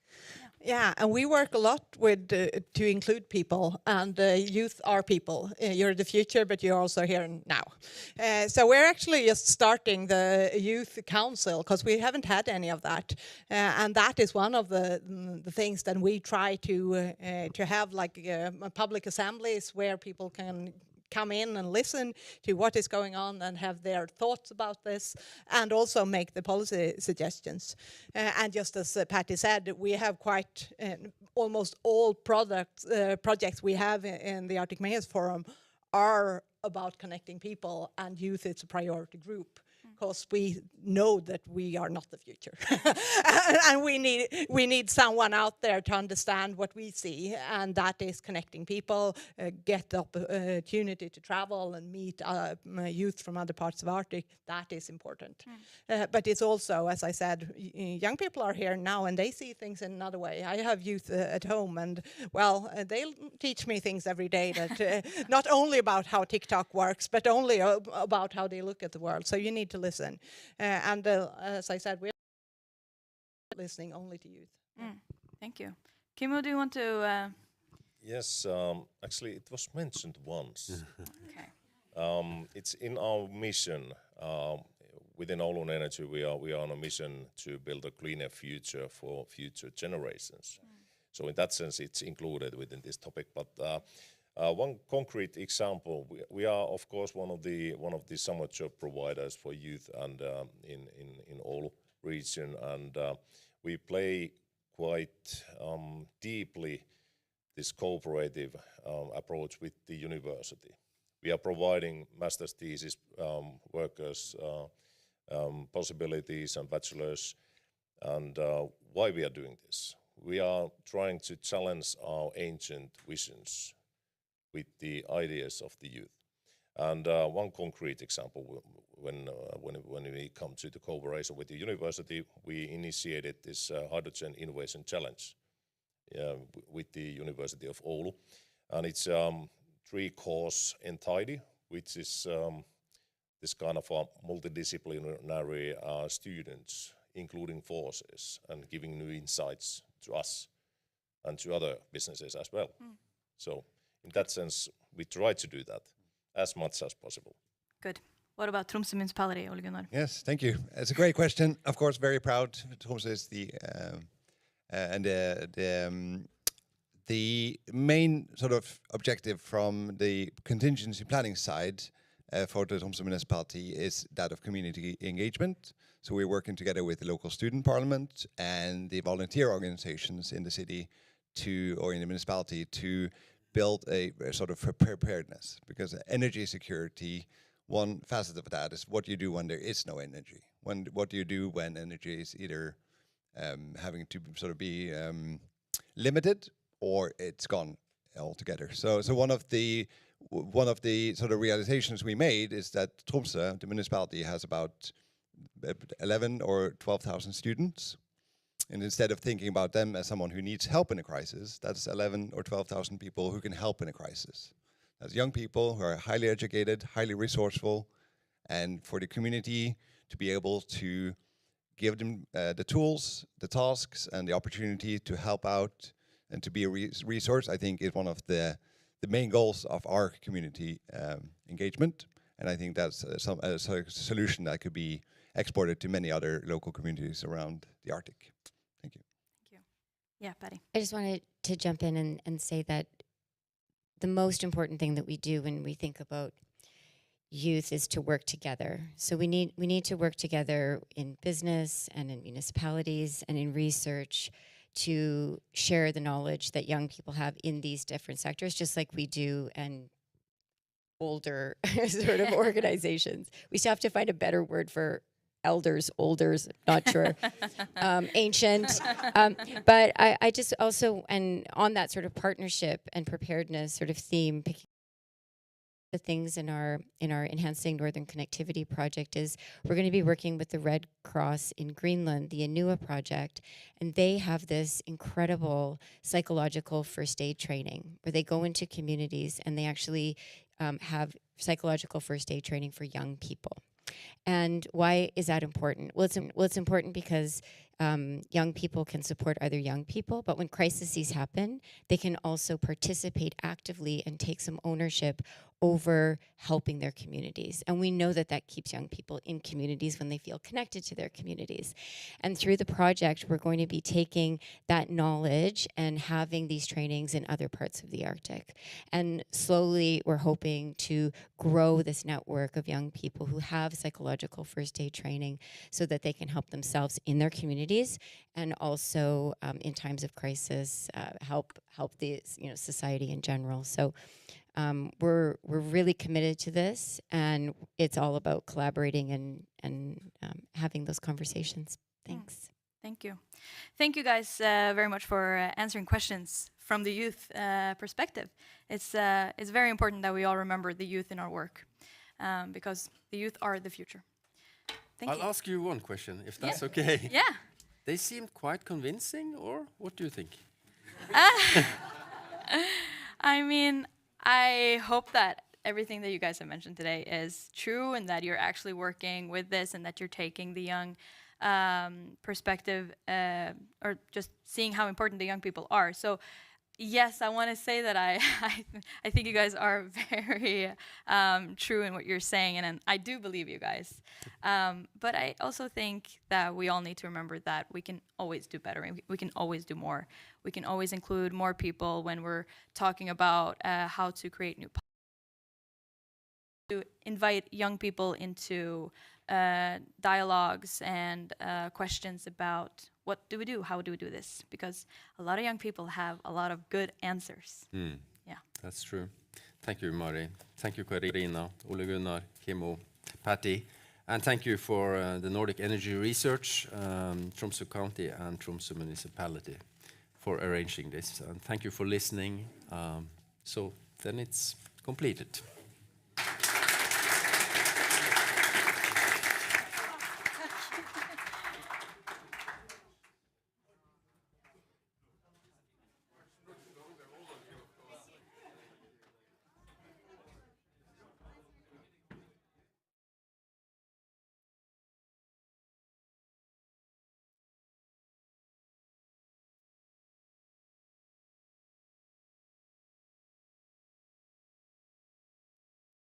Yeah, and we work a lot with to include people, and youth are people. You're the future, but you're also here now. So we're actually just starting the youth council because we haven't had any of that, and that is one of the things that we try to have, like public assemblies where people can come in and listen to what is going on and have their thoughts about this, and also make the policy suggestions. And just as Patty said, we have quite almost all projects we have in the Arctic Mayors Forum are about connecting people, and youth is a priority group. Because we know that we are not the future, and we need someone out there to understand what we see, and that is connecting people, get the opportunity to travel and meet youth from other parts of Arctic. That is important, but it's also, as I said, young people are here now, and they see things in another way. I have youth at home, and well, they'll teach me things every day that not only about how TikTok works, but only about how they look at the world. So you need to listen. And as I said, we're listening only to youth. Thank you. Kimmo, do you want to... Yes, actually it was mentioned once. Okay. It's in our mission. Within Oulun Energy, we are on a mission to build a cleaner future for future generations. So in that sense, it's included within this topic. But one concrete example: we are, of course, one of the summer job providers for youth and in Oulu region, and we play quite deeply this cooperative approach with the university. We are providing master's thesis workers possibilities and bachelors, and why we are doing this? We are trying to challenge our ancient visions with the ideas of the youth. And one concrete example, when we come to the cooperation with the university, we initiated this Hydrogen Innovation Challenge with the University of Oulu. And it's 3-course entirety, which is this kind of a multidisciplinary students, including forces, and giving new insights to us and to other businesses as well. So in that sense, we try to do that as much as possible. Good. What about Tromsø Municipality, Ole Gunnar? Yes, thank you. It's a great question. Of course, very proud. Tromsø is the The main sort of objective from the contingency planning side for the Tromsø municipality is that of community engagement. So we're working together with the local student parliament and the volunteer organizations in the city or in the municipality to build a sort of preparedness, because energy security, one facet of that is what you do when there is no energy. What do you do when energy is either having to sort of be limited or it's gone altogether. So one of the sort of realizations we made is that Tromsø, the municipality, has about 11 or 12,000 students. And instead of thinking about them as someone who needs help in a crisis, that's 11 or 12,000 people who can help in a crisis. That's young people who are highly educated, highly resourceful, and for the community to be able to give them the tools, the tasks, and the opportunity to help out and to be a resource, I think is one of the main goals of our community engagement. And I think that's a solution that could be exported to many other local communities around the Arctic. Thank you. Thank you. Yeah, Patty. I just wanted to jump in and say that the most important thing that we do when we think about youth is to work together. So we need to work together in business and in municipalities and in research to share the knowledge that young people have in these different sectors, just like we do in older sort of organizations. We still have to find a better word for elders, olders, not sure, ancient. But I just also, and on that sort of partnership and preparedness sort of theme, picking the things in our Enhancing Northern Connectivity project is we're going to be working with the Red Cross in Greenland, the Anua project, and they have this incredible psychological first aid training where they go into communities and they actually have psychological first aid training for young people. And why is that important? Well, it's important because young people can support other young people, but when crises happen, they can also participate actively and take some ownership over helping their communities. And we know that that keeps young people in communities when they feel connected to their communities. And through the project, we're going to be taking that knowledge and having these trainings in other parts of the Arctic. And slowly, we're hoping to grow this network of young people who have psychological first aid training so that they can help themselves in their communities and also in times of crisis help the society in general. So we're really committed to this, and it's all about collaborating and having those conversations. Thanks. Thank you. Thank you guys very much for answering questions from the youth perspective. It's very important that we all remember the youth in our work because the youth are the future. Thank you. I'll ask you one question, if that's okay. Yeah. They seemed quite convincing, or what do you think? I mean, I hope that everything that you guys have mentioned today is true and that you're actually working with this and that you're taking the young perspective or just seeing how important the young people are. So yes, I want to say that I think you guys are very true in what you're saying, and I do believe you guys. But I also think that we all need to remember that we can always do better, and we can always do more. We can always include more people when we're talking about how to create new policies, to invite young people into dialogues and questions about what do we do, how do we do this? Because a lot of young people have a lot of good answers. Yeah. That's true. Thank you, Mari. Thank you, Karina, Ole Gunnar, Kimmo, Patty. And thank you for the Nordic Energy Research, Tromsø County and Tromsø Municipality for arranging this. And thank you for listening. So then it's completed.